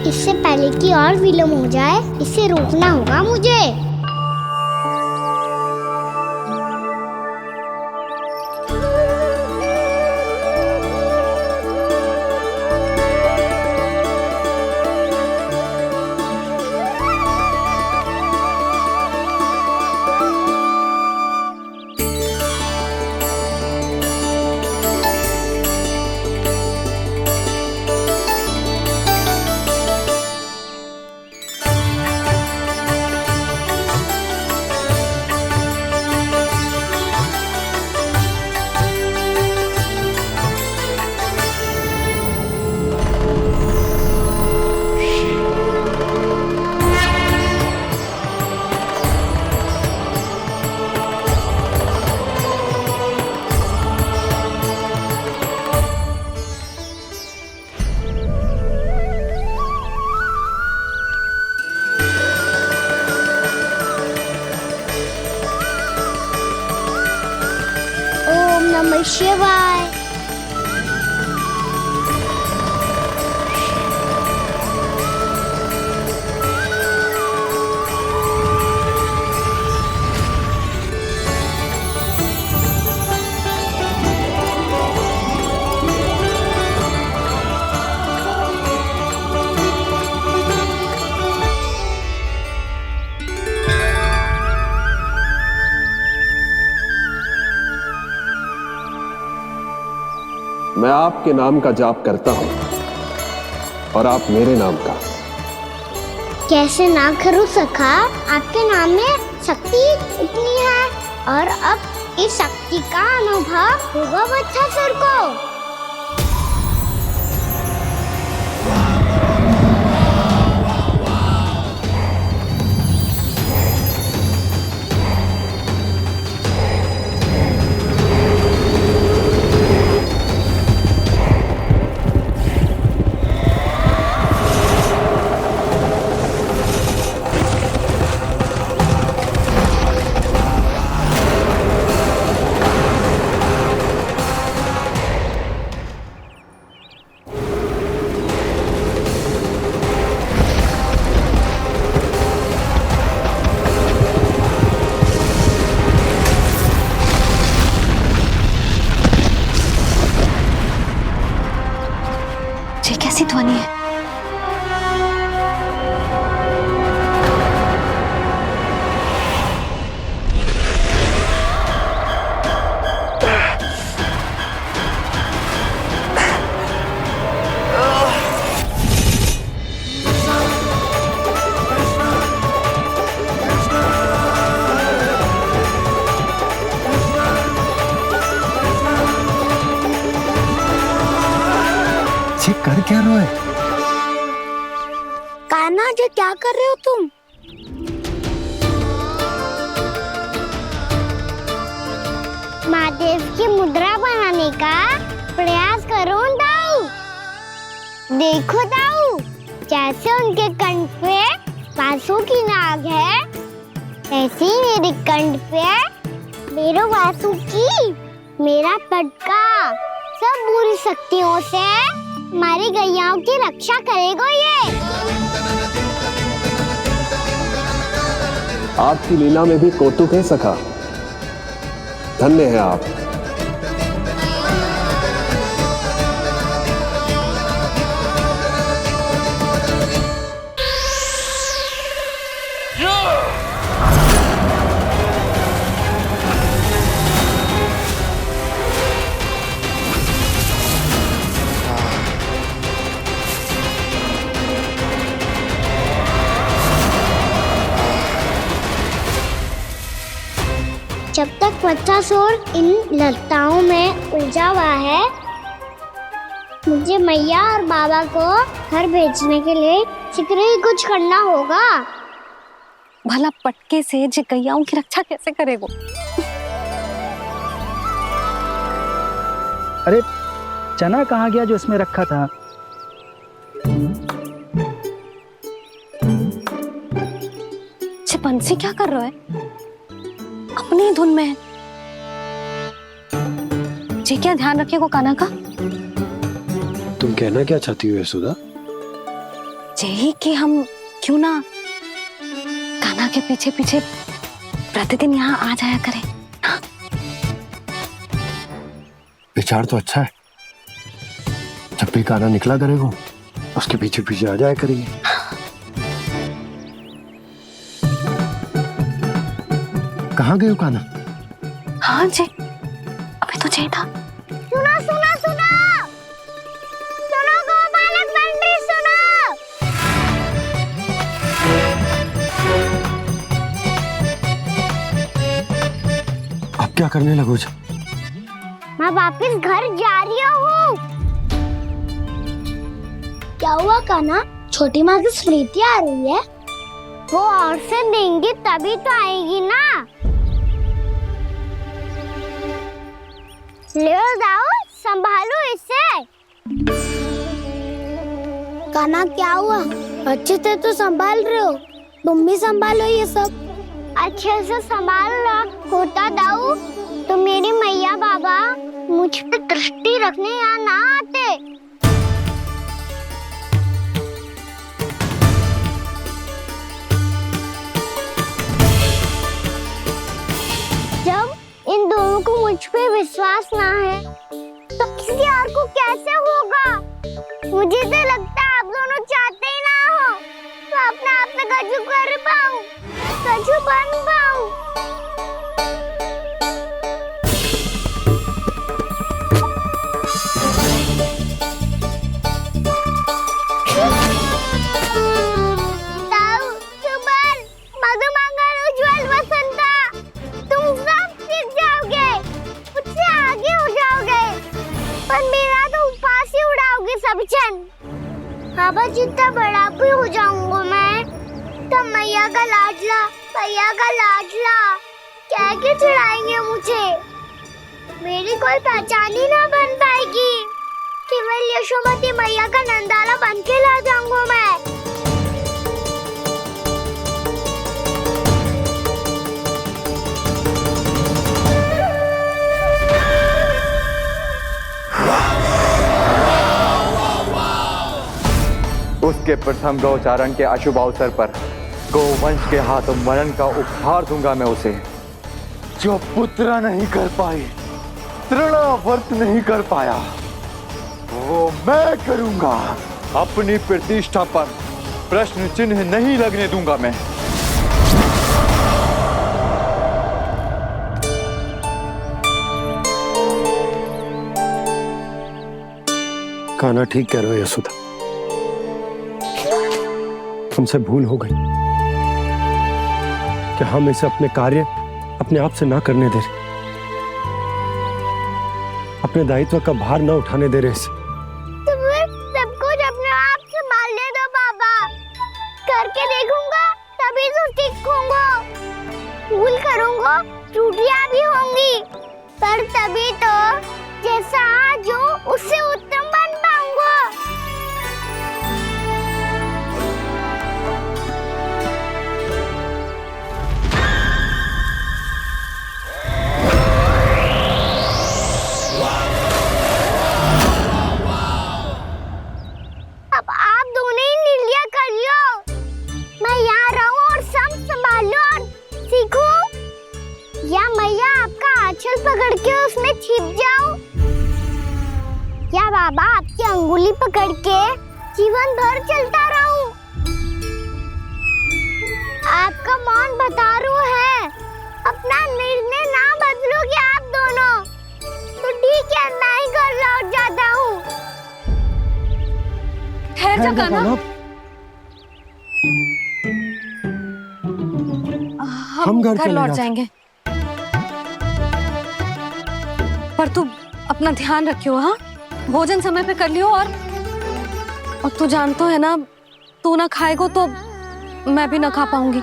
इससे पहले कि और विलम्ब हो जाए, इसे रोकना होगा मुझे। नमः शिवाय। मैं आपके नाम का जाप करता हूं और आप मेरे नाम का। कैसे ना करूं सखा, आपके नाम में शक्ति इतनी है और अब इस शक्ति का अनुभव होगा बच्चासुर को। ये कैसी ध्वनि है? कर क्या रहे हो? कान्हा जी क्या कर रहे हो तुम? महादेव की मुद्रा बनाने का प्रयास करो दाऊ। देखो दाऊ, जैसे उनके कंठ पे वासु की नाग है, ऐसे ही मेरे कंठ पे मेरे वासु की मेरा पटका। सब बुरी शक्तियों से हमारी गैयाओं की रक्षा करेगा ये। आपकी लीला में भी कौतुक है सखा, धन्य है आप। जब तक बच्चासुर इन लताओं में उलझा हुआ है, मुझे मैया और बाबा को घर भेजने के लिए शीघ्र ही कुछ करना होगा। भला पटके से जे गैयाओं की रक्षा कैसे करेगा? अरे चना कहाँ गया जो इसमें रखा था? बंसी क्या कर रहा है? अपनी धुन में है। जी क्या ध्यान रखिएगा कान्हा का। तुम कहना क्या चाहती हो यशोदा? यही कि हम क्यों ना कान्हा के पीछे पीछे प्रतिदिन यहाँ आ जाया करें। हाँ? विचार तो अच्छा है। जब भी कान्हा निकला करेगा उसके पीछे पीछे आ जाया करेंगे। कहाँ गए हो कान्हा? हाँ जी, अभी तो चाहिए था। सुनो सुनो सुनो सुनो गोपालक बंटी सुनो। अब क्या करने लगो? मैं वापस घर जा रही हूँ। क्या हुआ कान्हा? छोटी माँ की स्मृति आ रही है। वो और से देंगी तभी तो आएगी ना। ले जाओ, संभालो इसे। कान्हा क्या हुआ? अच्छे से तो संभाल रहे हो, तुम भी संभालो ये सब। अच्छे से संभाल रहा होता दाऊ तो मेरी मैया बाबा मुझ पे दृष्टि रखने यहाँ ना आते। जब इन दोनों को मुझ पे विश्वास ना है तो किसी और को कैसे होगा? मुझे तो लगता है आप दोनों चाहते ही ना हो तो अपने आप से गजू कर पाऊं, गजू बन पाऊं। बाबा जितना बड़ा भी हो जाऊंगा मैं तब मैया का लाडला, भैया का लाडला कह के चिढ़ाएंगे मुझे। मेरी कोई पहचान ही ना बन पाएगी। केवल यशोमती मैया का नंदाला बन के ला जाऊंगा मैं। उसके प्रथम गौचारण के अशुभ अवसर पर गोवंश के हाथों मरण का उपहार दूंगा मैं उसे। जो पुत्र नहीं कर पाई, तृणावर्त नहीं कर पाया, वो मैं करूंगा। अपनी प्रतिष्ठा पर प्रश्न चिन्ह नहीं लगने दूंगा मैं। कान्हा ठीक कह रहे हो यशोदा, हमसे भूल हो गई कि हम इसे अपने कार्य अपने आप से ना करने दे रहे, अपने दायित्व का भार ना उठाने दे रहे इसे। तो फिर सब कुछ अपने आप से संभालने दो बाबा, करके देखूंगा तभी तो ठीक होऊंगा। भूल करूंगा, त्रुटियां भी होंगी, पर तभी तो जैसा आज हूं उससे उत्तम बन पाऊंगा। अब आप दोनों ही निर्णय कर लो, मैं यहाँ रहूं और सब संभाल लो और सीखूं, या मैया आपका आंचल पकड़ के उसमें छिप जाऊं, या बाबा आपकी अंगुली पकड़ के जीवन भर चलता रहूं। आपका मौन बता रहा है, अपना निर्णय ना बदलोगे आप दोनों तो ठीक है, मैं ही घर लौट जाता हूँ। ठहर जा कान्हा, हम घर लौट जाएंगे, पर तू अपना ध्यान रखियो। हाँ, भोजन समय पे कर लियो। और तू जानतो है ना, तू ना खाएगो तो मैं भी ना खा पाऊंगी।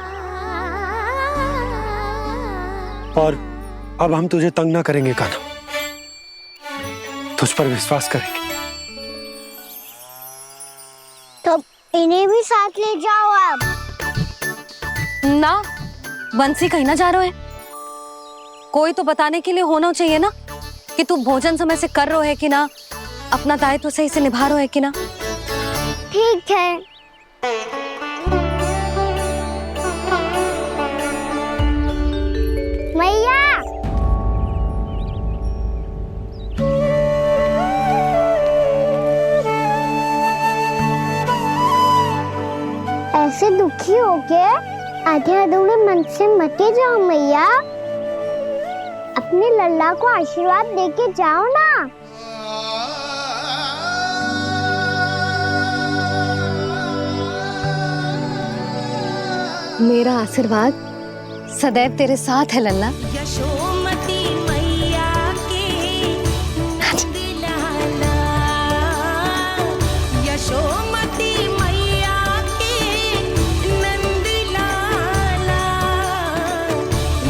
और अब हम तुझे तंग ना करेंगे कान्हा, तुझ पर विश्वास करेंगे। तो इन्हें भी साथ ले जाओ आप। ना, बंसी कहीं ना जा रहे है, कोई तो बताने के लिए होना चाहिए ना कि तू भोजन समय से कर रहे हो है कि ना, अपना दायित्व सही से निभा रहे है कि ना। ठीक है। मैया, ऐसे दुखी हो के आधे अधूरे मन से मत जाओ मैया, अपने लल्ला को आशीर्वाद देके जाओ ना। मेरा आशीर्वाद सदैव तेरे साथ है लल्ला। यशोमती मैया के नंद लाला, यशोमती मैया के नंद लाला,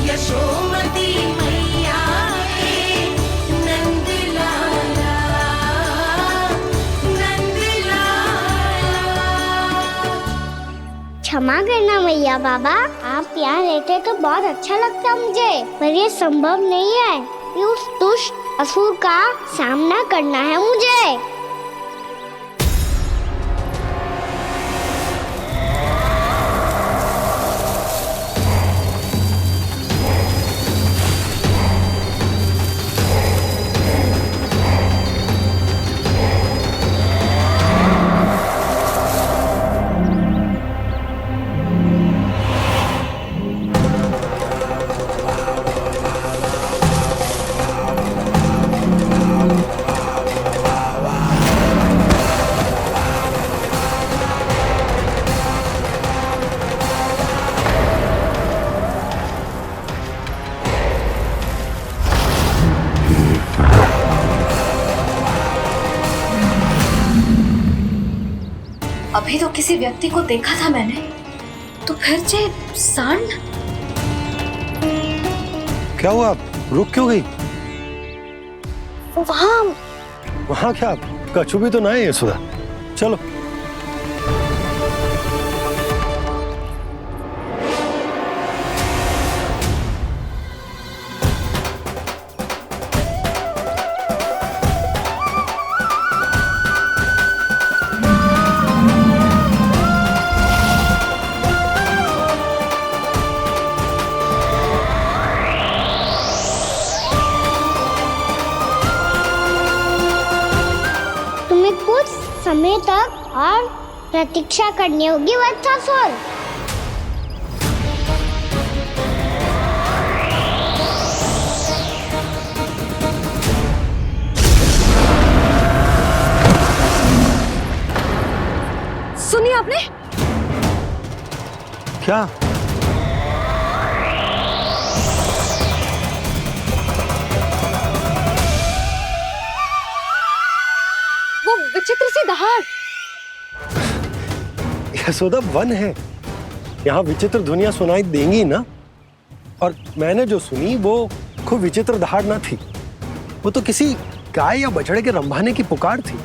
यशोमती मैया के नंद लाला, नंद लाला। क्षमा करना मैया बाबा, आप यहाँ रहते तो बहुत अच्छा लगता मुझे, पर ये संभव नहीं है। कि उस दुष्ट असुर का सामना करना है मुझे। अभी तो किसी व्यक्ति को देखा था मैंने, तो फिर जे सांड। क्या हुआ, रुक क्यों गई? वहाँ क्या कछु भी तो नहीं है यशोदा, चलो। कुछ समय तक और प्रतीक्षा करनी होगी वत्सासुर। सुनिए आपने क्या? विचित्र सी दहाड़। यशोदा वन है, यहाँ विचित्र ध्वनियां सुनाई देंगी ना। और मैंने जो सुनी वो खूब विचित्र दहाड़ ना थी, वो तो किसी गाय या बछड़े के रंभाने की पुकार थी।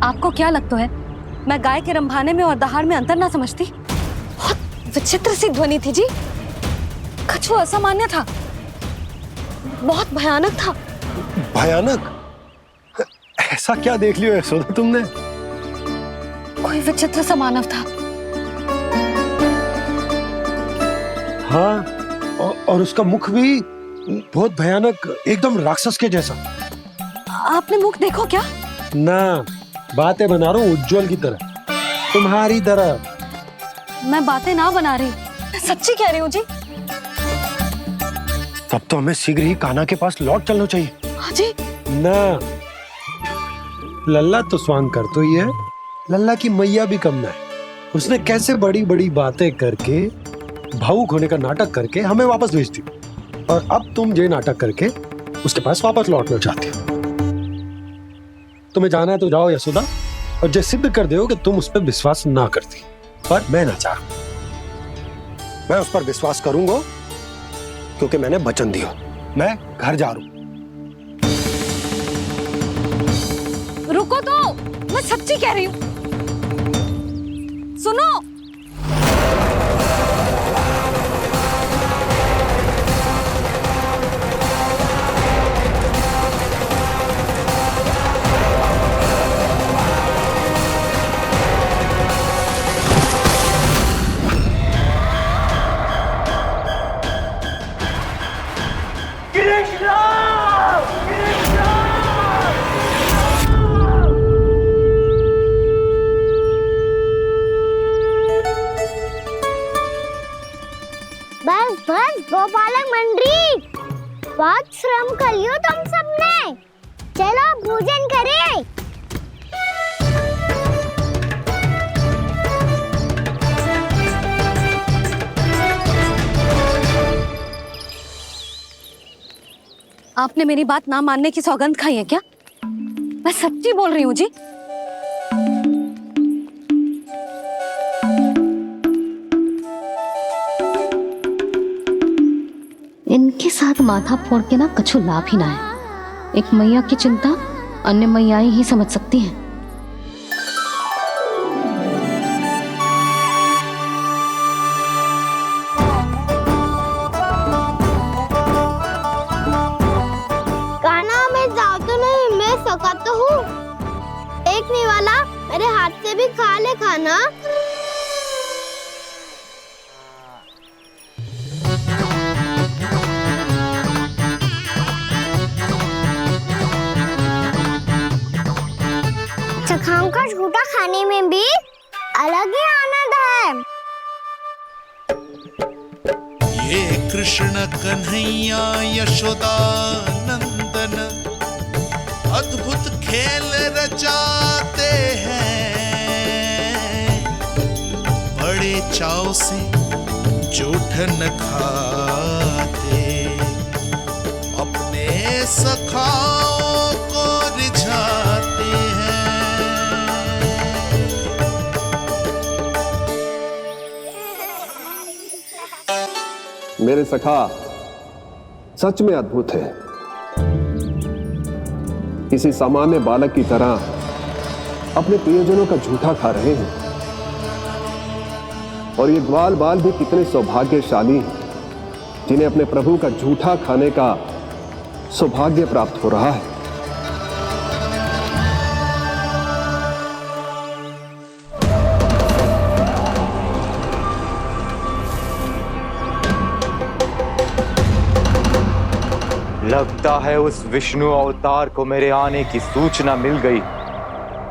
आपको क्या लगता है मैं गाय के रंभाने में और दहाड़ में अंतर ना समझती? बहुत विचित्र सी ध्वनि थी जी, कुछ असामान्य था, बहुत भयानक था। भयानक? ऐसा क्या देख लियो यशोदा तुमने? कोई विचित्र सा मानव था। हाँ, और उसका मुख भी बहुत भयानक, एकदम राक्षस के जैसा। आपने मुख देखो क्या? ना, बातें बना रहा हूँ उज्जवल की तरह, तुम्हारी तरह। मैं बातें ना बना रही, मैं सच्ची कह रही हूँ जी। तब तो हमें शीघ्र ही कान्हा के पास लौट चलना चाहिए। हाँ जी। ना, लल्ला तो स्वांग कर तो ही है, लल्ला की मैया भी कम ना है। उसने कैसे बड़ी बड़ी बातें करके, भावुक होने का नाटक करके हमें वापस भेज दी, और अब तुम ये नाटक करके उसके पास वापस लौटना चाहती हो। तुम्हें जाना है तो जाओ यशोदा, और जो सिद्ध कर दो कि तुम उस पर विश्वास ना करती। पर मैं ना चाहूं, मैं उस पर विश्वास करूंगा क्योंकि मैंने वचन दिया। मैं घर जा रहा हूं। रुको तो, मैं सच्ची कह रही हूँ। सुनो, बस बस गोपालक मंडली, बहुत श्रम कर लियो तुम सबने, चलो भोजन करें। आपने मेरी बात ना मानने की सौगंध खाई है क्या? मैं सच्ची बोल रही हूँ जी। इनके साथ माथा फोड़ के ना कछु लाभ ही ना है। एक मैया की चिंता अन्य मैयाएं ही समझ सकती हैं। मेरे हाथ से भी खा ले खाना। चखाम का झूठा खाने में भी अलग ही आनंद है। ये कृष्ण कन्हैया यशोदा नंदन अद्भुत खेल रचाते हैं, बड़े चाव से जूठन खाते, अपने सखाओं को रिझाते हैं। मेरे सखा सच में अद्भुत है। किसी सामान्य बालक की तरह अपने प्रियजनों का झूठा खा रहे हैं। और ये ग्वाल बाल भी कितने सौभाग्यशाली हैं जिन्हें अपने प्रभु का झूठा खाने का सौभाग्य प्राप्त हो रहा है। लगता है उस विष्णु अवतार को मेरे आने की सूचना मिल गई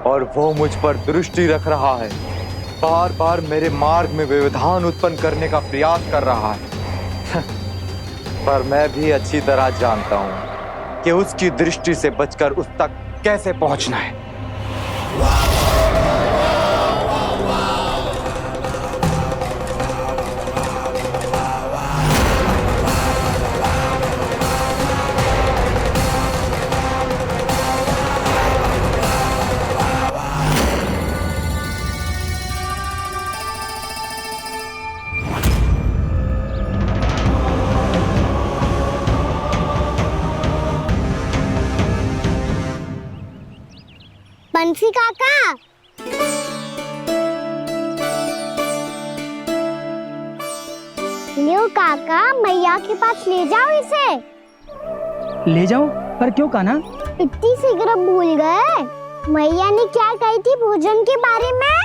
और वो मुझ पर दृष्टि रख रहा है। बार बार मेरे मार्ग में व्यवधान उत्पन्न करने का प्रयास कर रहा है। पर मैं भी अच्छी तरह जानता हूं कि उसकी दृष्टि से बचकर उस तक कैसे पहुंचना है। बंसी काका, लियो काका, मैया के पास ले जाओ इसे। ले जाओ? पर क्यों कान्हा? इतनी शीघ्र भूल गए? मैया ने क्या कही थी भोजन के बारे में?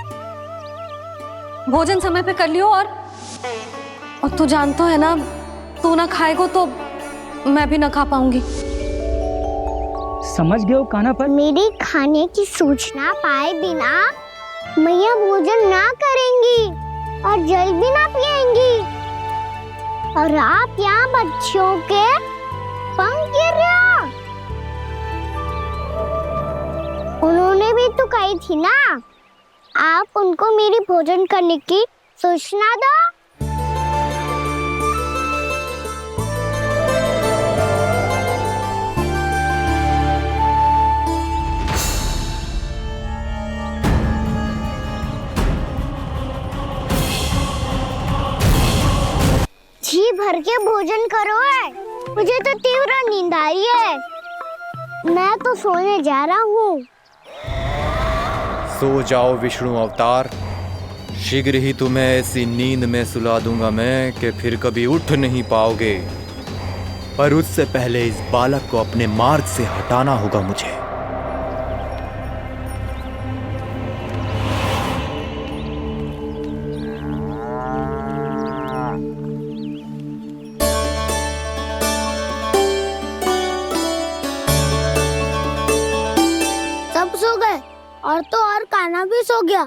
भोजन समय पे कर लियो। और तू जानता है ना, तू ना खाएगो तो मैं भी ना खा पाऊंगी। समझ गए हो कान्हा? पर मेरी खाने की सूचना पाए बिना मैया भोजन ना करेंगी और जल भी ना पिएंगी। और आप यहाँ बच्चों के पंख गिर रहे हो। उन्होंने भी तो कही थी ना, आप उनको मेरी भोजन करने की सूचना दो। जी भर के भोजन करो है, मुझे तो तीव्र नींद आ रही है। मैं तो सोने जा रहा हूँ। सो जाओ विष्णु अवतार, शीघ्र ही तुम्हें ऐसी नींद में सुला दूंगा मैं कि फिर कभी उठ नहीं पाओगे। पर उससे पहले इस बालक को अपने मार्ग से हटाना होगा मुझे। सब सो गए और तो और कान्हा भी सो गया।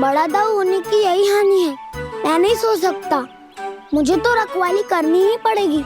बड़ा दाऊ होने की यही हानि है। मैं नहीं सो सकता, मुझे तो रखवाली करनी ही पड़ेगी।